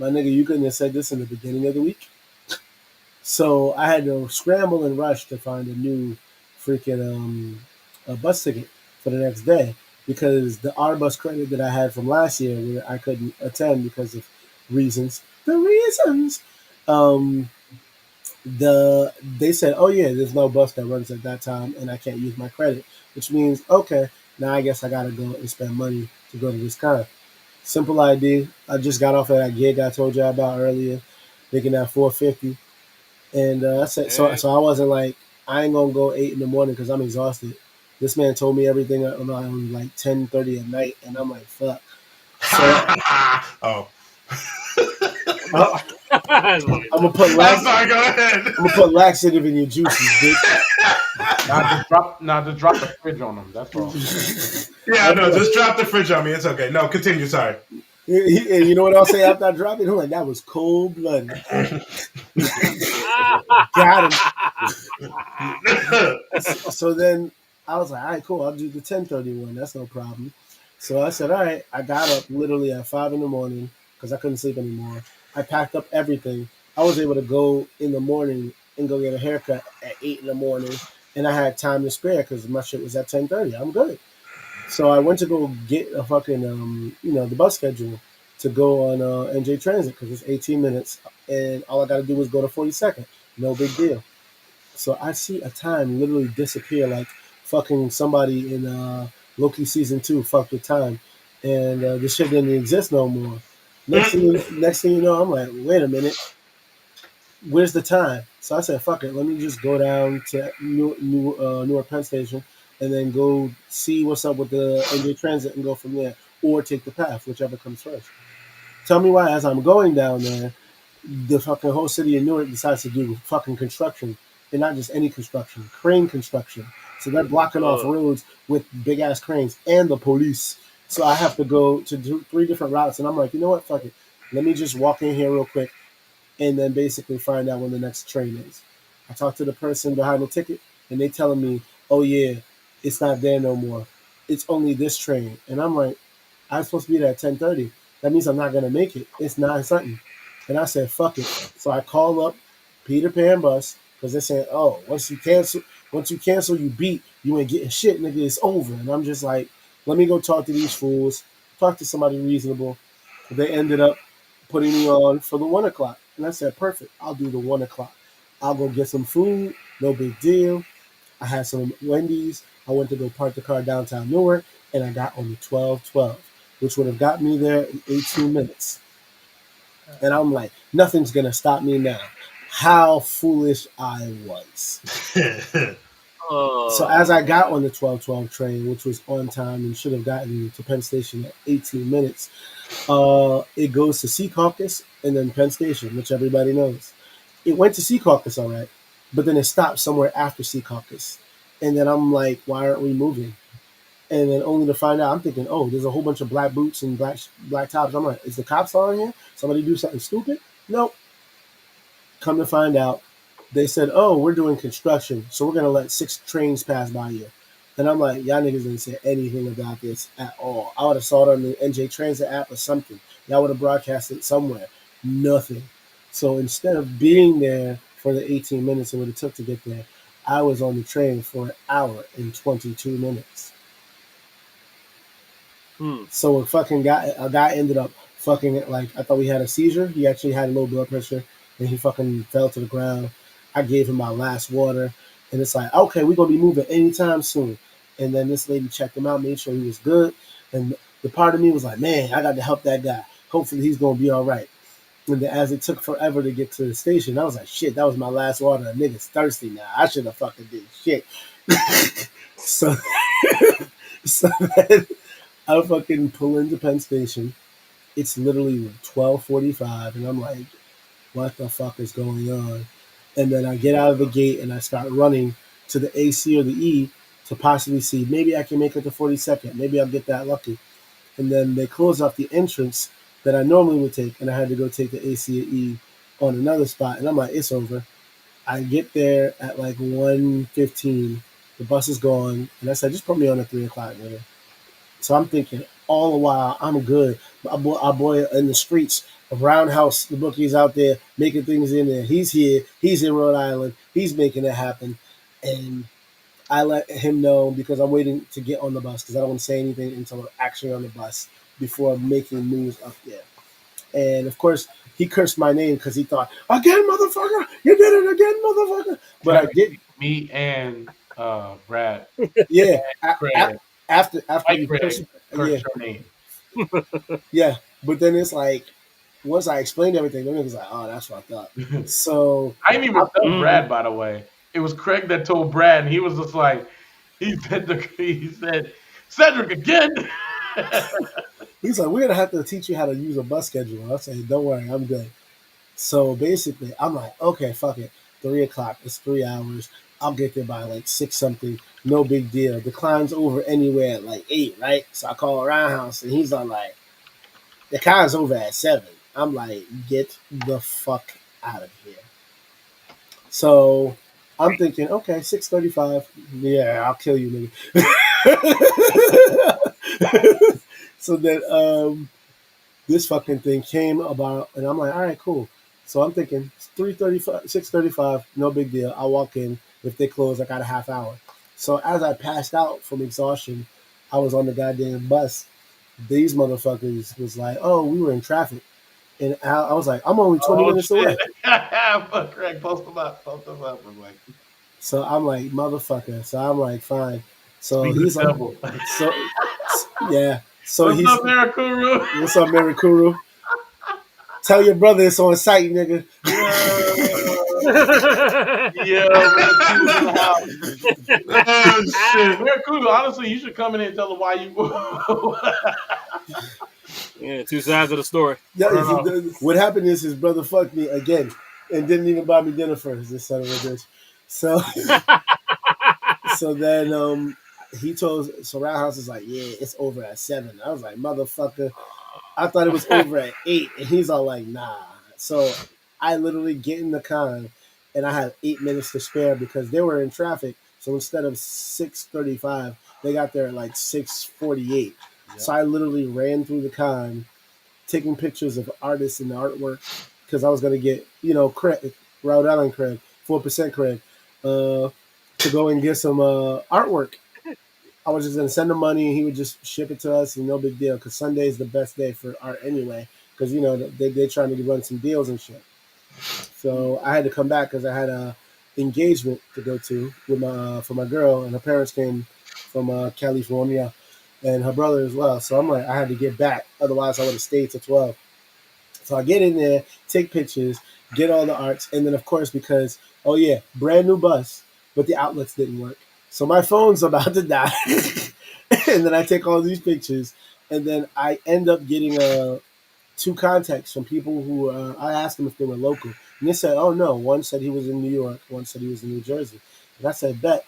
my nigga, you couldn't have said this in the beginning of the week. So I had to scramble and rush to find a new freaking a bus ticket for the next day because the R bus credit that I had from last year, where I couldn't attend because of reasons. They said, "Oh yeah, there's no bus that runs at that time, and I can't use my credit," which means okay, now I guess I gotta go and spend money to go to this con. Simple ID. I just got off of that gig I told you about earlier, making that $450, and I said so. So I wasn't like, I ain't gonna go 8 in the morning because I'm exhausted. This man told me everything around like 10:30 at night, and I'm like, fuck. So, I'm gonna put I'm sorry. Go ahead. I'm gonna put laxative in your juices, bitch. Not just drop the fridge on them. That's all. Yeah, no, just drop the fridge on me. It's okay. No, continue. Sorry. And you know what I'll say after I drop it? I'm like, that was cold blooded. Got him. So then I was like, all right, cool. I'll do the 10:31. That's no problem. So I said, all right. I got up literally at 5 in the morning because I couldn't sleep anymore. I packed up everything. I was able to go in the morning and go get a haircut at 8 in the morning, and I had time to spare because my shit was at 10:30. I'm good. So I went to go get a fucking the bus schedule to go on NJ Transit because it's 18 minutes, and all I got to do was go to 42nd. No big deal. So I see a time literally disappear like fucking somebody in Loki season 2 fucked with time, and this shit didn't exist no more. Next thing you know, I'm like, wait a minute, where's the time? So I said, fuck it, let me just go down to Newark Penn Station and then go see what's up with the NJ Transit and go from there, or take the path, whichever comes first. Tell me why, as I'm going down there, the fucking whole city of Newark decides to do fucking construction, and not just any construction, crane construction. So they're blocking off roads with big ass cranes and the police. So I have to go to do 3 different routes, and I'm like, you know what, fuck it, let me just walk in here real quick and then basically find out when the next train is. I talked to the person behind the ticket, and they telling me, oh yeah, it's not there no more. It's only this train. And I'm like, I'm supposed to be there at 10:30. That means I'm not gonna make it. It's 9 something. And I said, fuck it. So I called up Peter Pan Bus because they said, oh, once you cancel, you beat, you ain't getting shit, nigga, it's over. And I'm just like, let me go talk to these fools, talk to somebody reasonable. They ended up putting me on for the 1 o'clock. And I said, perfect, I'll do the 1 o'clock. I'll go get some food, no big deal. I had some Wendy's. I went to go park the car downtown Newark, and I got on the 12:12, which would have got me there in 18 minutes. And I'm like, nothing's going to stop me now. How foolish I was. So as I got on the 12:12 train, which was on time and should have gotten me to Penn Station at 18 minutes, it goes to Secaucus and then Penn Station, which everybody knows. It went to Secaucus, all right, but then it stopped somewhere after Secaucus. And then I'm like, why aren't we moving? And then only to find out, I'm thinking, oh, there's a whole bunch of black boots and black tops. I'm like, is the cops on here? Somebody do something stupid? Nope. Come to find out, they said, oh, we're doing construction, so we're going to let 6 trains pass by you. And I'm like, y'all niggas didn't say anything about this at all. I would have saw it on the NJ Transit app or something. Y'all would have broadcast it somewhere. Nothing. So instead of being there for the 18 minutes it would have took to get there, I was on the train for an hour and 22 minutes. So a guy ended up fucking, like, I thought we had a seizure. He actually had low blood pressure, and he fucking fell to the ground. I gave him my last water, and it's like, okay, we're going to be moving anytime soon. And then this lady checked him out, made sure he was good. And the part of me was like, man, I got to help that guy. Hopefully he's going to be all right. And then as it took forever to get to the station, I was like, shit, that was my last water. The nigga's thirsty now. I should have fucking did shit. so then I fucking pull into Penn Station. It's literally 12:45, and I'm like, what the fuck is going on? And then I get out of the gate and I start running to the AC or the E to possibly see, maybe I can make it to 42nd. Maybe I'll get that lucky. And then they close off the entrance that I normally would take, and I had to go take the AC or E on another spot. And I'm like, it's over. I get there at like 1:15. The bus is gone. And I said, just put me on at 3 o'clock later. So I'm thinking, all the while, I'm good. Our boy in the streets of Roundhouse, the bookie's out there making things in there. He's here. He's in Rhode Island. He's making it happen. And I let him know because I'm waiting to get on the bus because I don't want to say anything until I'm actually on the bus before making moves up there. And, of course, he cursed my name because he thought, again, motherfucker, you did it again, motherfucker. But I did. Me and Brad. Yeah. Craig. After Mike he Craig. cursed Your name. Yeah, but then it's like, once I explained everything, then it was like, oh, that's what I thought. So I didn't even tell Brad, by the way. It was Craig that told Brad, and he was just like, he said, Cedric again. He's like, we're gonna have to teach you how to use a bus schedule. I said, don't worry, I'm good. So basically, I'm like, okay, fuck it. 3 o'clock. It's 3 hours. I'll get there by like six something. No big deal. The climb's over anywhere at like 8, right? So I call Roundhouse and he's on like, the climb's over at 7. I'm like, get the fuck out of here. So I'm thinking, okay, 6:35. Yeah, I'll kill you, nigga. So then this fucking thing came about, and I'm like, all right, cool. So I'm thinking 3:35, 6:35, no big deal. I'll walk in. If they close, I got a half hour. So as I passed out from exhaustion, I was on the goddamn bus. These motherfuckers was like, oh, we were in traffic. And I was like, I'm only 20 Oh minutes shit! away. Fuck, Craig, post them up. I'm like, So I'm like, motherfucker. So I'm like, fine. So speak of he's the like, devil. so yeah. So What's he's, up, Maracuru? what's up, Merikuru? Tell your brother it's on site, nigga. Yeah, Maracuda's in the house. Oh shit! Maracuda, honestly, you should come in and tell them why you. Yeah, two sides of the story. Yeah, Burn off. what happened is his brother fucked me again and didn't even buy me dinner first. This son of a bitch. So so then he told so Roundhouse is like, yeah, it's over at 7. I was like, motherfucker, I thought it was over at 8, and he's all like, nah. So I literally get in the con, and I had 8 minutes to spare because they were in traffic. So instead of 6:35, they got there at like 6:48. So I literally ran through the con, taking pictures of artists and the artwork because I was gonna get Craig, Rhode Island Craig, 4% Craig, to go and get some artwork. I was just gonna send him money, and he would just ship it to us, and no big deal. Because Sunday is the best day for art anyway. Because they're trying to run some deals and shit. So I had to come back because I had a engagement to go to with my for my girl, and her parents came from California, and her brother as well. So I'm like, I had to get back, otherwise I would have stayed till 12. So I get in there, take pictures, get all the arts, and then of course because oh yeah, brand new bus, but the outlets didn't work. So my phone's about to die, and then I take all these pictures, and then I end up getting 2 contacts from people who I asked them if they were local, and they said, "Oh no." One said he was in New York, one said he was in New Jersey, and I said, "Bet."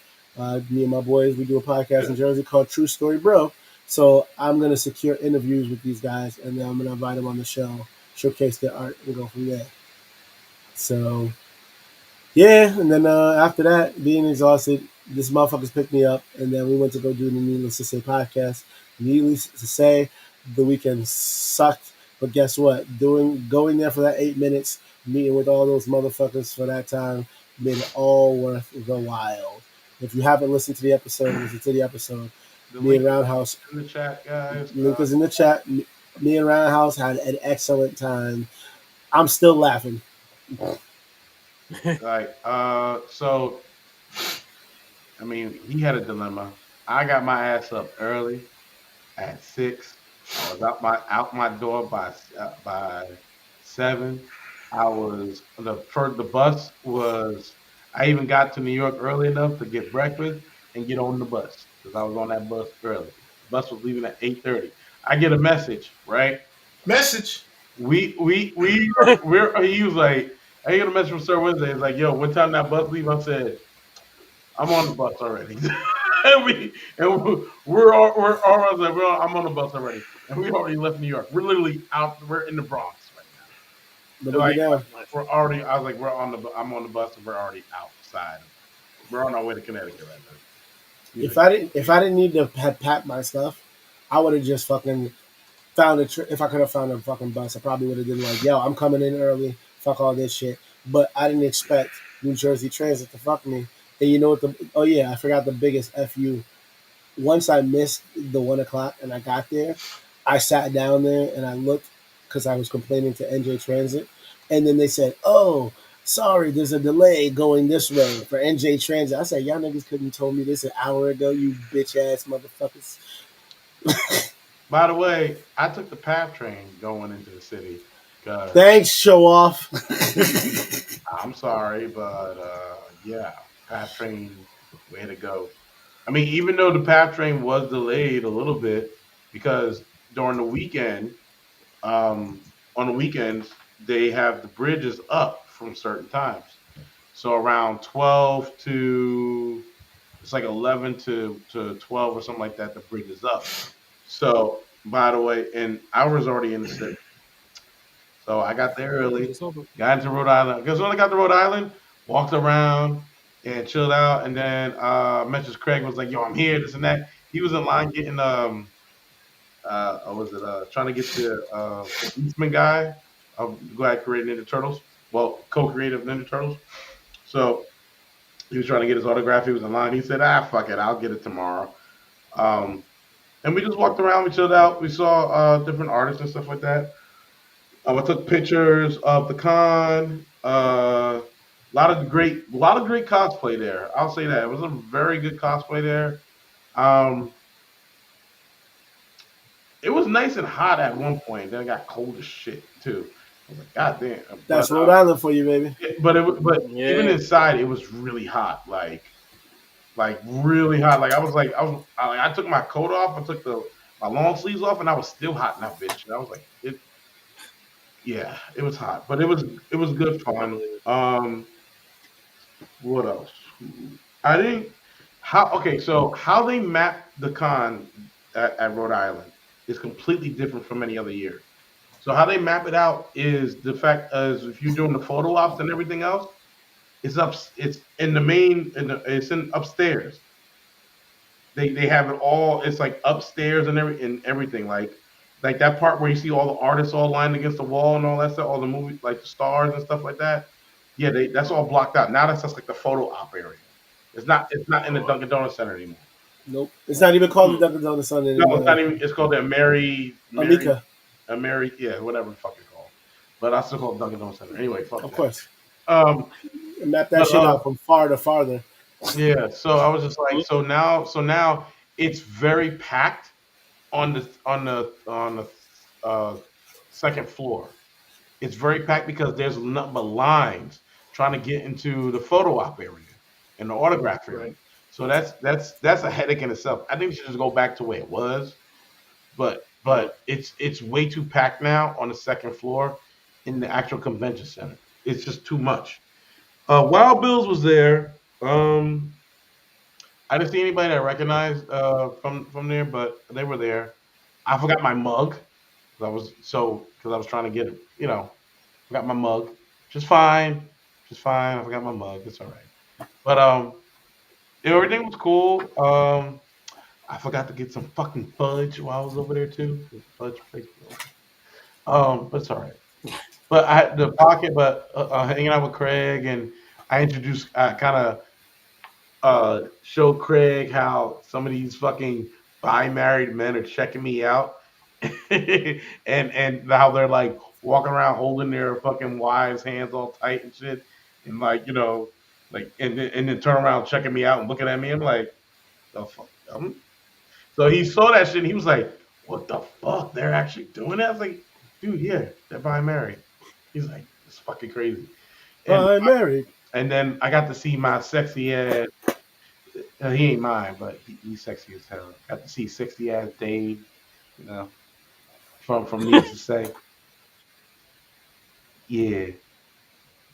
Me and my boys, we do a podcast in Jersey called True Story Bro. So I'm gonna secure interviews with these guys, and then I'm gonna invite them on the show, showcase their art, and go from there. So yeah, and then after that, being exhausted, this motherfuckers picked me up, and then we went to go do the Needless to Say podcast. Needless to say, the weekend sucked, but guess what? Going there for that 8 minutes, meeting with all those motherfuckers for that time, made it all worth the while. If you haven't listened to the episode, listen to the episode. The Me link and Roundhouse, in the chat, guys. link is in the chat. Me and Roundhouse had an excellent time. I'm still laughing. Like, so I mean, he had a dilemma. I got my ass up early at 6. I was out my door by 7. I was the bus was. I even got to New York early enough to get breakfast and get on the bus because I was on that bus early. The bus was leaving at 8:30. I get a message, right? Message. We're he was like, I get a message from Sir Wednesday. It's like, yo, what time that bus leave? I said, I'm on the bus already. I was like, I'm on the bus already, and we already left New York. We're literally out. We're in the Bronx right now. Let They're me like, get down. we're already. I was like, we're on the. I'm on the bus, and we're already outside. We're on our way to Connecticut right now. He's like, If I didn't need to have packed my stuff, I would have just fucking found if I could have found a fucking bus, I probably would have been like, yo, I'm coming in early. Fuck all this shit. But I didn't expect New Jersey Transit to fuck me. And you know what oh yeah, I forgot the biggest FU. Once I missed the 1 o'clock and I got there, I sat down there and I looked because I was complaining to NJ Transit. And then they said, oh, sorry, there's a delay going this way for NJ Transit. I said, y'all niggas couldn't have told me this an hour ago, you bitch ass motherfuckers. by the way, I took the PATH train going into the city because Thanks, show off. I'm sorry, but yeah, PATH train, way to go. I mean, even though the PATH train was delayed a little bit because during the weekend, on the weekends, they have the bridges up from certain times. So around 12 to it's like 11 to 12 or something like that. The bridge is up. So by the way, and I was already in the city, so I got there early, Just open. got into Rhode Island. Because when I got to Rhode Island, walked around and chilled out, and then messaged Craig was like, "Yo, I'm here, this and that." He was in line getting was it trying to get the Eastman guy, the guy who created Ninja Turtles, well, co-creative Ninja Turtles. So he was trying to get his autograph. He was in line. He said, "Ah, fuck it, I'll get it tomorrow." Um, and we just walked around. We chilled out. We saw different artists and stuff like that. I took pictures of the con. A lot of great cosplay there. I'll say that it was a very good cosplay there. Um, it was nice and hot at one point. Then it got cold as shit too. I was like, God damn! That's Rhode Island for you, baby. But even Yeah. inside, it was really hot. Like really hot. Like I took my coat off. I took the my long sleeves off, and I was still hot in that bitch. And I was like, yeah, it was hot, but it was good I fun. believe it. What else? I didn't how okay. So how they map the con at Rhode Island is completely different from any other year. So how they map it out is the fact as if you're doing the photo ops and everything else, it's in the main it's in upstairs. They have it all. It's like upstairs and everything. Like that part where you see all the artists all lined against the wall and all that stuff, all the movies like the stars and stuff like that. Yeah, that's all blocked out. Now that's just like the photo op area. It's not in the Dunkin' Donuts Center anymore. Nope. It's not even called the Hmm. Dunkin' Donuts Sunday No, it's not anymore. even. It's called the Amika, Mary, yeah, whatever the fuck it's called. But I still call it Dunkin' Donuts Center. Anyway, fuck of that. course. Um, Map that but shit out from far to farther. yeah. So I was just like, so now it's very packed on the uh, second floor. It's very packed because there's nothing but lines trying to get into the photo op area and the autograph area. Right. So that's a headache in itself. I think we should just go back to where it was, Right. but it's way too packed now on the second floor in the actual convention center. It's just too much. Wild Bills was there. I didn't see anybody that I recognized from there, but they were there. I forgot my mug. Because I was trying to get it. Forgot my mug. Just fine, just fine. I forgot my mug. It's all right. But everything was cool. I forgot to get some fucking fudge while I was over there too. The fudge place. But it's all right. But I the pocket, but hanging out with Craig and I kind of show Craig how some of these fucking bi married men are checking me out, and how they're like walking around holding their fucking wives' hands all tight and shit, and like like and then turn around checking me out and looking at me. I'm like, the fuck. So he saw that shit and he was like, what the fuck? They're actually doing that? I was like, dude, yeah, they're bi married. He's like, it's fucking crazy. And I'm married. then I got to see my sexy ass. He ain't mine, but he's sexy as hell. Got to see sexy ass Dave, you know, from Needless to Say. Yeah.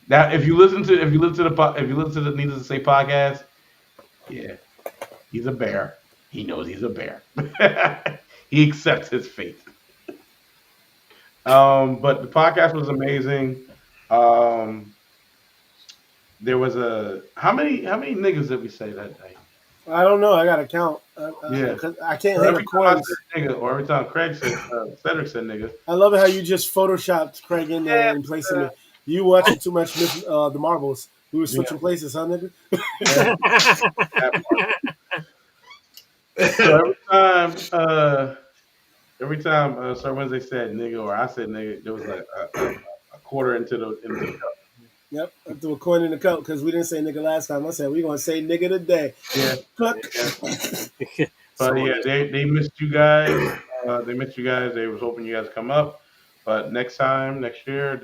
Now, if you listen to the Needless to Say podcast, yeah, he's a bear. He knows he's a bear. He accepts his fate. But the podcast was amazing. Um, there was a how many niggas did we say that day? I don't know. I gotta count. Yeah. 'Cause I can't Or hit the every time I coins. said nigga, or every time Craig said Cedric said nigga. I love it how you just photoshopped Craig in there Yeah, and placing me. You watching too much the marbles. We were yeah, switching places, huh, nigga? yeah. That part. So every time Sir Wednesday said nigga or I said nigga, there was like a quarter into the cup. Yep, I threw a coin in the cup because we didn't say nigga last time. I said we gonna say nigga today. Yeah, Cook. yeah. But Someone yeah, just they missed you guys. They missed you guys. They was hoping you guys come up, but next year,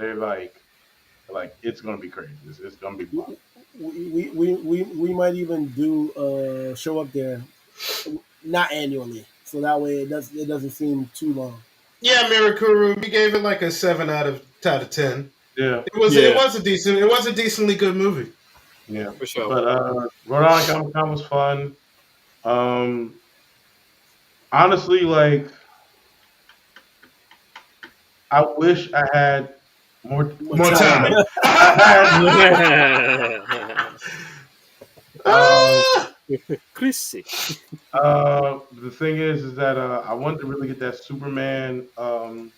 like it's gonna be crazy. It's gonna be wild. We might even do show up there, not annually, so that way it doesn't seem too long. Yeah, Mirakuru, we gave it like a 7 out of out of 10. Yeah, It was a decently good movie. yeah. For sure. But Rhode Island Comic Con was fun. Um, honestly, like I wish I had More time. I had, Chrissy. the thing is that I wanted to really get that Superman. Oh,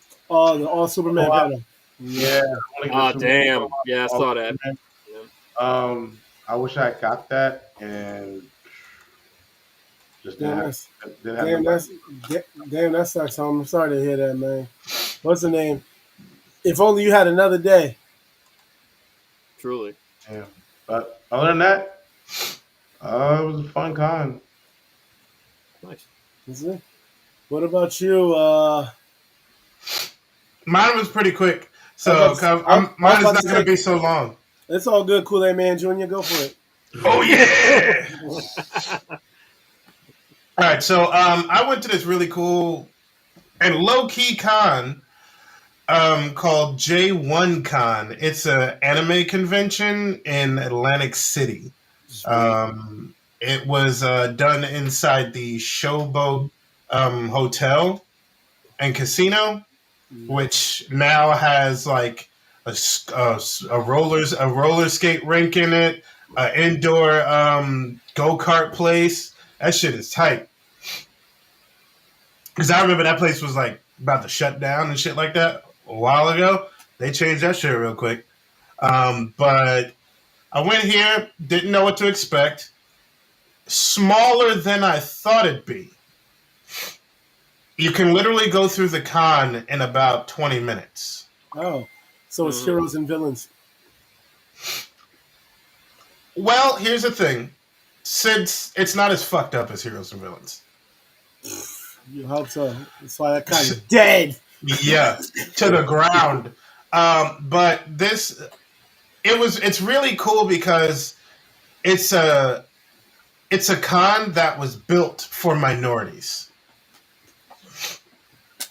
the all Superman Co-op. panel. Yeah, I want to get Ah, the Superman damn. co-op, Yeah, I all saw that. Superman. Yeah. I wish I got that and just Damn, that's didn't have damn, nobody. damn, that sucks. I'm sorry to hear that, man. What's the name? If only you had another day. Truly. Yeah, but other than that, it was a fun con. Nice. Is it? What about you? Mine was pretty quick, so I was about to- I mine is was about not to going to say- be so long. It's all good, Kool-Aid Man Jr. Go for it. Oh yeah! All right, so I went to this really cool and low key con called J1 Con. It's an anime convention in Atlantic City. It was done inside the Showboat Hotel and Casino, which now has like a roller skate rink in it, an indoor go kart place. That shit is tight. Because I remember that place was like about to shut down and shit like that a while ago. They changed that shit real quick. But I went here, didn't know what to expect. Smaller than I thought it'd be. You can literally go through the con in about 20 minutes. Oh, so it's heroes and villains. Well, here's the thing. Since it's not as fucked up as Heroes and Villains. You hope so. That's why that kind of dead. Yeah, to the ground. But it's really cool because it's a con that was built for minorities.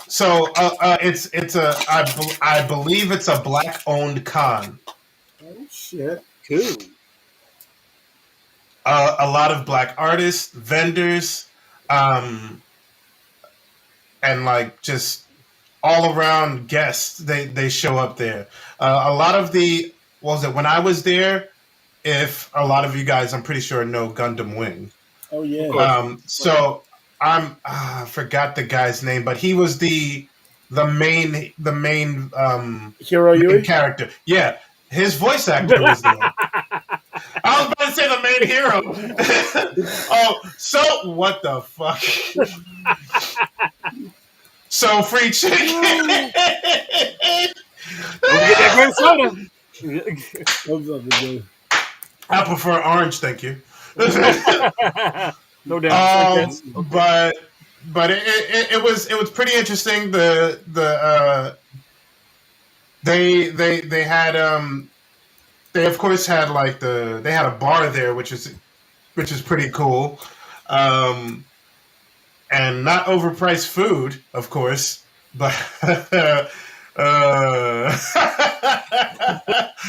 So I believe it's a black owned con. Oh shit! Cool. A lot of black artists, vendors, and like just all around guests. They show up there. A lot of when I was there. If a lot of you guys, I'm pretty sure know Gundam Wing. Oh yeah. So I forgot the guy's name, but he was the main Hero Yui? character. Yeah, his voice actor was there. I was about to say the main hero. Oh, so what the fuck? So free chicken. Don't get that great soda. What's up, dude? I prefer orange, thank you. No doubt. But it was pretty interesting. They had they of course had like they had a bar there, which is pretty cool, and not overpriced food, of course, but.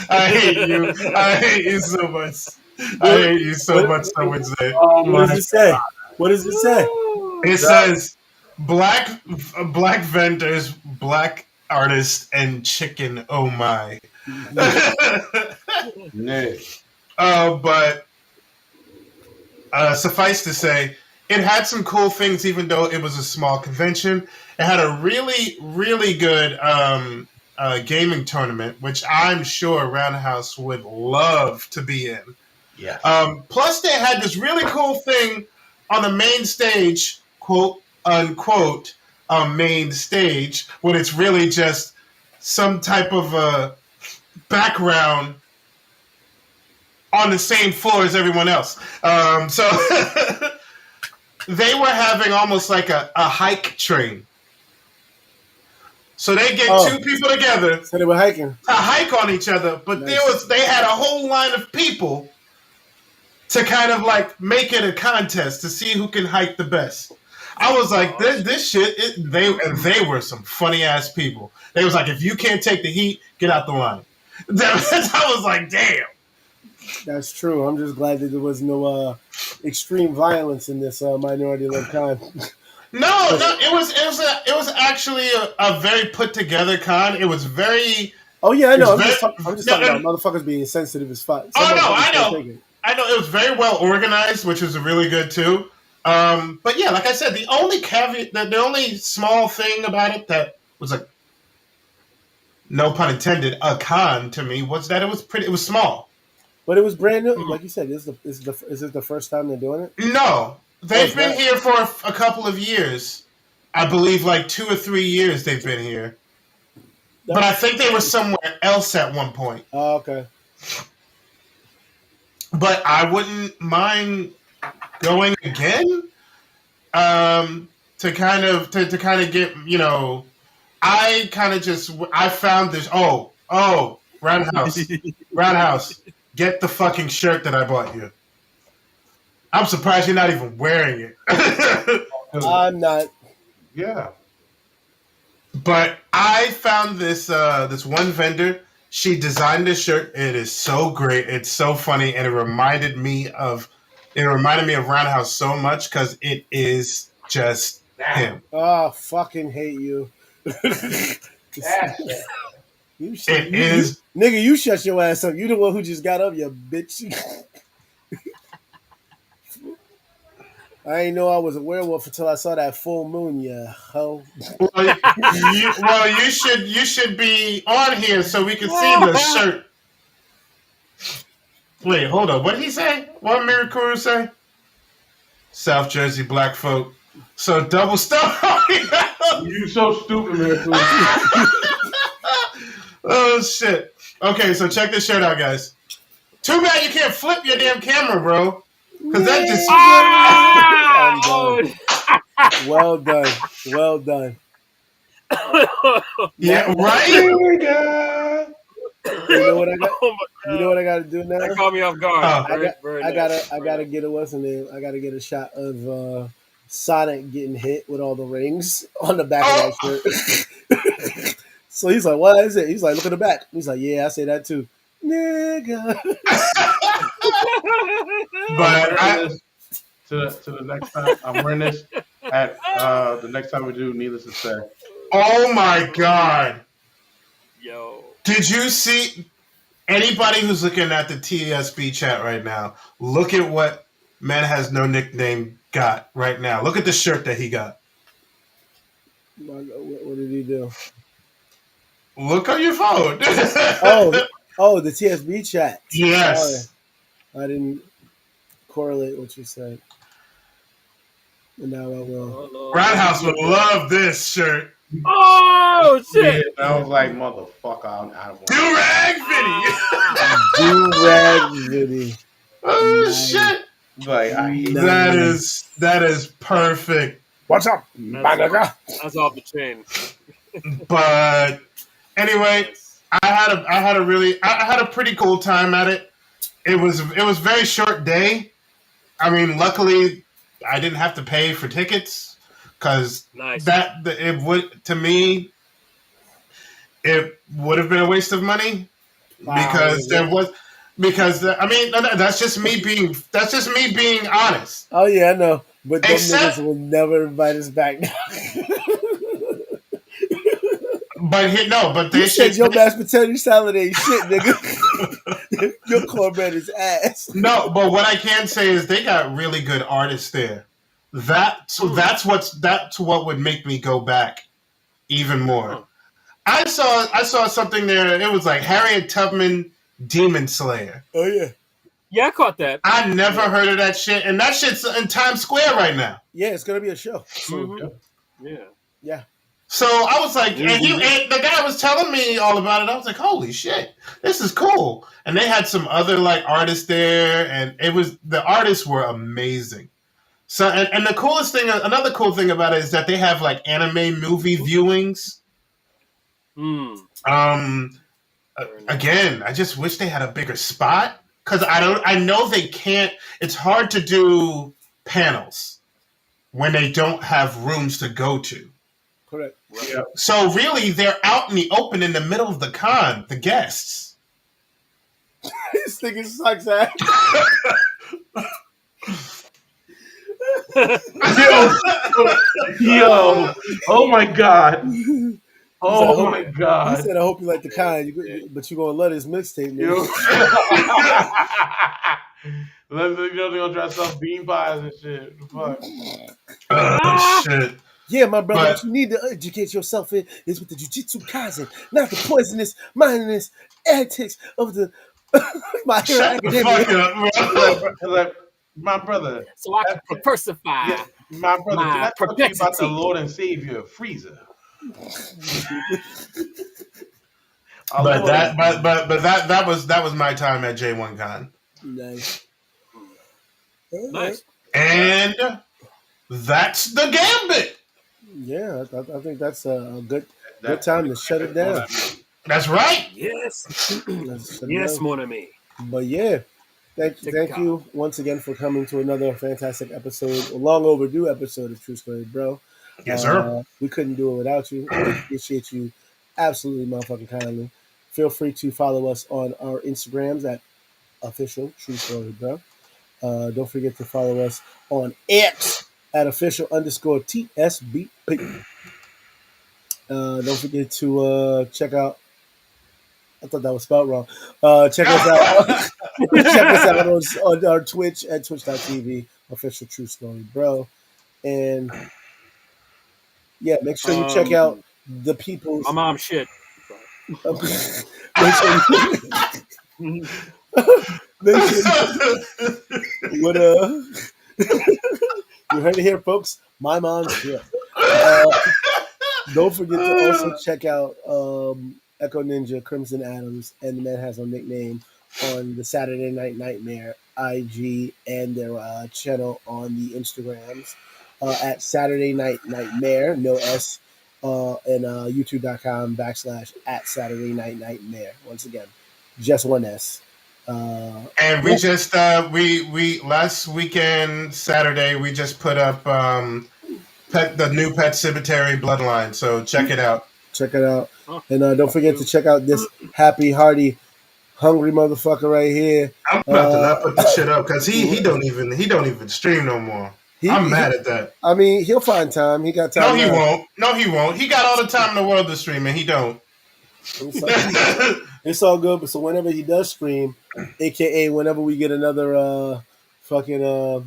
I hate you so much. I hate you so much, I would say. What does it say? What does it say? It says black vendors, black artists, and chicken. Oh my. Nick. But suffice to say, it had some cool things, even though it was a small convention. It had a really, really good gaming tournament, which I'm sure Roundhouse would love to be in. Yeah. Plus, they had this really cool thing on the main stage, quote unquote, main stage, when it's really just some type of a background on the same floor as everyone else. So they were having almost like a hike train. So they get two people together. So they were hiking. To hike on each other, but Nice. they had a whole line of people to kind of like make it a contest to see who can hike the best. I was like, this shit. They were some funny ass people. They was like, if you can't take the heat, get out the line. I was like, damn. That's true. I'm just glad that there was no extreme violence in this minority-led con. No, it was actually a very put together con. It was very. Oh yeah, I know. I'm very, just talking about motherfuckers being sensitive as fuck. Oh no, I know. It was very well organized, which was really good too. But yeah, like I said, the only caveat, the only small thing about it that was like, no pun intended, a con to me was that it was small. But it was brand new. Like you said, is it the first time they're doing it? No, they've been here for a couple of years. I believe like 2 or 3 years they've been here. But I think they were somewhere else at one point. Oh, okay. But I wouldn't mind going again. To kind of get, I found this. Oh, Roundhouse, get the fucking shirt that I bought you. I'm surprised you're not even wearing it. I'm not. Yeah. But I found this one vendor. She designed this shirt. It is so great. It's so funny, and it reminded me of Roundhouse so much because it is just him. Oh, fucking hate you. Nigga, you shut your ass up. You the one who just got up, you bitch. I ain't know I was a werewolf until I saw that full moon, you hoe. You should be on here so we can see the shirt. Wait, hold on. What did he say? What did Miracuru say? South Jersey black folk. So double stuff. You so stupid, Miracuru. Oh shit. Okay, so check this shirt out, guys. Too bad you can't flip your damn camera, bro. Because that just. Well done. Well done. Yeah, right? Here we go. You know what I got? You know what I got to do now? That caught me off guard. I gotta get a what's the name? I gotta get a shot of Sonic getting hit with all the rings on the back of that shirt. So he's like, "What is it?" He's like, "Look at the back." He's like, "Yeah, I say that too, nigga." But to the next time I'm wearing this at the next time we do Needless to Say. Oh my god! Yo. Did you see anybody who's looking at the TSB chat right now? Look at what Man Has No Nickname got right now. Look at the shirt that he got. What did he do? Look on your phone. Oh, the TSB chat. Yes. Sorry. I didn't correlate what you said. And now I will. Roundhouse would love this shirt. Oh shit! Yeah, I was like, motherfucker, I want Do-rag Vinny. Do-rag Vinny. Oh Nice. shit! like I hate That is perfect. What's up, my nigga? That's off the chain. But anyway, I had a pretty cool time at it. It was very short day. I mean, luckily I didn't have to pay for tickets because it would to me it would have been a waste of money because I mean that's just me being honest. Oh yeah, I know, but them Except- niggas will never invite us back. But they You said your mashed potato salad ain't shit, nigga. Your cornbread is ass. No, but what I can say is they got really good artists there. That's what would make me go back even more. I saw something there. It was like Harriet Tubman Demon Slayer. Oh yeah. Yeah, I caught that. I never heard of that shit, and that shit's in Times Square right now. Yeah, it's gonna be a show. Mm-hmm. Yeah. So I was like, and the guy was telling me all about it. I was like, holy shit, this is cool. And they had some other like artists there, and the artists were amazing. So and the coolest thing, another cool thing about it is that they have like anime movie viewings. Again, I just wish they had a bigger spot because I know they can't. It's hard to do panels when they don't have rooms to go to. Correct. Yeah. So really, they're out in the open in the middle of the con, the guests. This nigga sucks, ass. Yo, oh my God. He Oh my He God. said, "I hope you like the kind, but you gonna love this mixtape, man." Yo. Let's they're gonna try to sell bean pies and shit. Fuck. Shit. Yeah, my brother, But- what you need to educate yourself in is with the Jujitsu Kaisen, not the poisonous, mindless antics of the My Hero Shut the Academia. fuck up, bro. Like, my brother. So I can persify. Yeah, my brother. My Can I talk to you about the perplexity. Lord and Savior, Frieza? But that was my time at J1 Con. Nice. Nice. And that's the gambit. Yeah, I think that's a good time to shut it down. That's right. Yes. Let's shut it Yes, down. mon ami. But yeah, thank you once again for coming to another fantastic episode, a long overdue episode of True Story, bro. Yes, sir. We couldn't do it without you. We appreciate you absolutely motherfucking kindly. Feel free to follow us on our Instagrams at official True Story, bro. Don't forget to follow us on X at official_TSB. Don't forget to check out. I thought that was spelled wrong. Check us out. Check us out on our Twitch at twitch.tv, official True Story, bro. And yeah, make sure you check out the people's. My mom shit. Make sure what you heard it here, folks. My mom's here. Don't forget to also check out Echo Ninja, Crimson Adams, and the man has no nickname on the Saturday Night Nightmare IG and their channel on the Instagrams at Saturday Night Nightmare, no S, and youtube.com /at Saturday Night Nightmare. Once again, just one S. And we just we last weekend Saturday we just put up the new Pet Cemetery Bloodline. So check it out. Check it out, and don't forget to check out this happy, hearty, hungry motherfucker right here. I'm about to not put the shit up because he don't even stream no more. I'm mad at that. I mean, he'll find time. He got time. No, he won't. No, he won't. He got all the time in the world to stream, and he don't. It's all good. But so whenever he does stream, aka whenever we get another fucking Go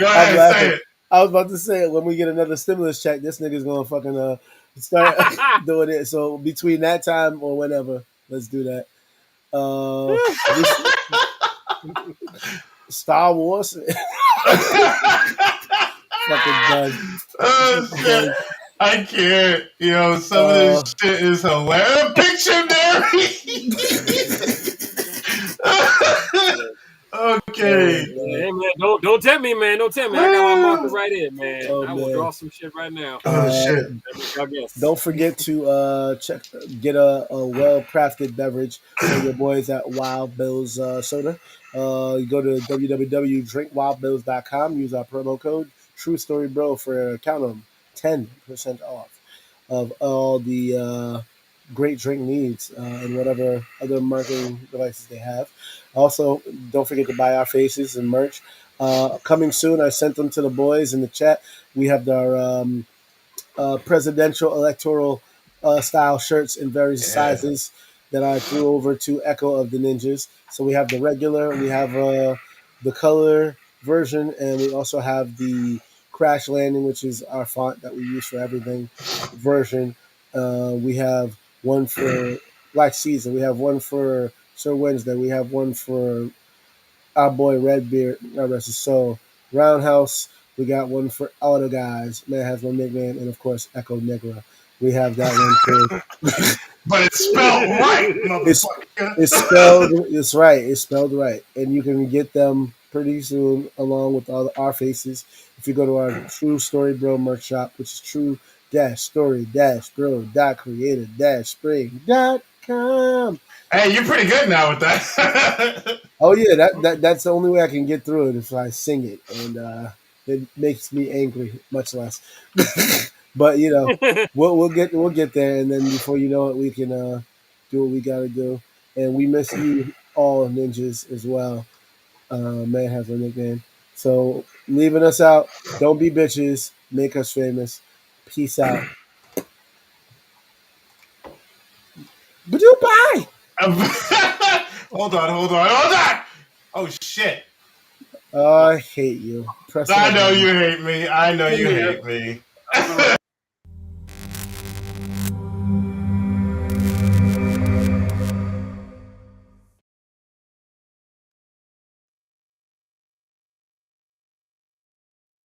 ahead, say it. I was about to say it. When we get another stimulus check, this nigga's gonna fucking start doing it. So between that time or whenever, let's do that. Star Wars. Fucking done. Oh shit! I can't. You know, some of this shit is hilarious. Pictionary. Okay. Hey man, don't tempt me, man. Don't tempt me. I got my marker right here, man. I will draw some shit right now. Oh shit! Don't forget to get a well crafted beverage for your boys at Wild Bills Soda. You go to www.drinkwildbills.com. Use our promo code True Story Bro for count them 10% off of all the great drink needs and whatever other marketing devices they have. Also, don't forget to buy our faces and merch. Coming soon, I sent them to the boys in the chat. We have our presidential electoral style shirts in various sizes that I threw over to Echo of the Ninjas. So we have the regular, we have the color version, and we also have the Crash Landing, which is our font that we use for everything version. We have one for Black Caesar. We have one for Sir Wednesday. We have one for our boy Redbeard. God rest his soul. Roundhouse. We got one for all the guys. Man has no nickname, and of course Echo Negra. We have that one too. But it's spelled right, motherfucker. It's spelled. It's right. It's spelled right, and you can get them pretty soon, along with all our faces. If you go to our True Story Bro merch shop, which is true-story-bro.creator-spring.com. Hey, you're pretty good now with that. Oh yeah, that's the only way I can get through it if I sing it, and it makes me angry, much less. But we'll get there, and then before you know it, we can do what we got to do. And we miss you all, ninjas, as well. Man has a nickname, so leaving us out. Don't be bitches. Make us famous. Peace out. Bye. Hold on. Oh shit! I hate you. Press I that know button. you hate me. I know you Yeah. hate me. That's the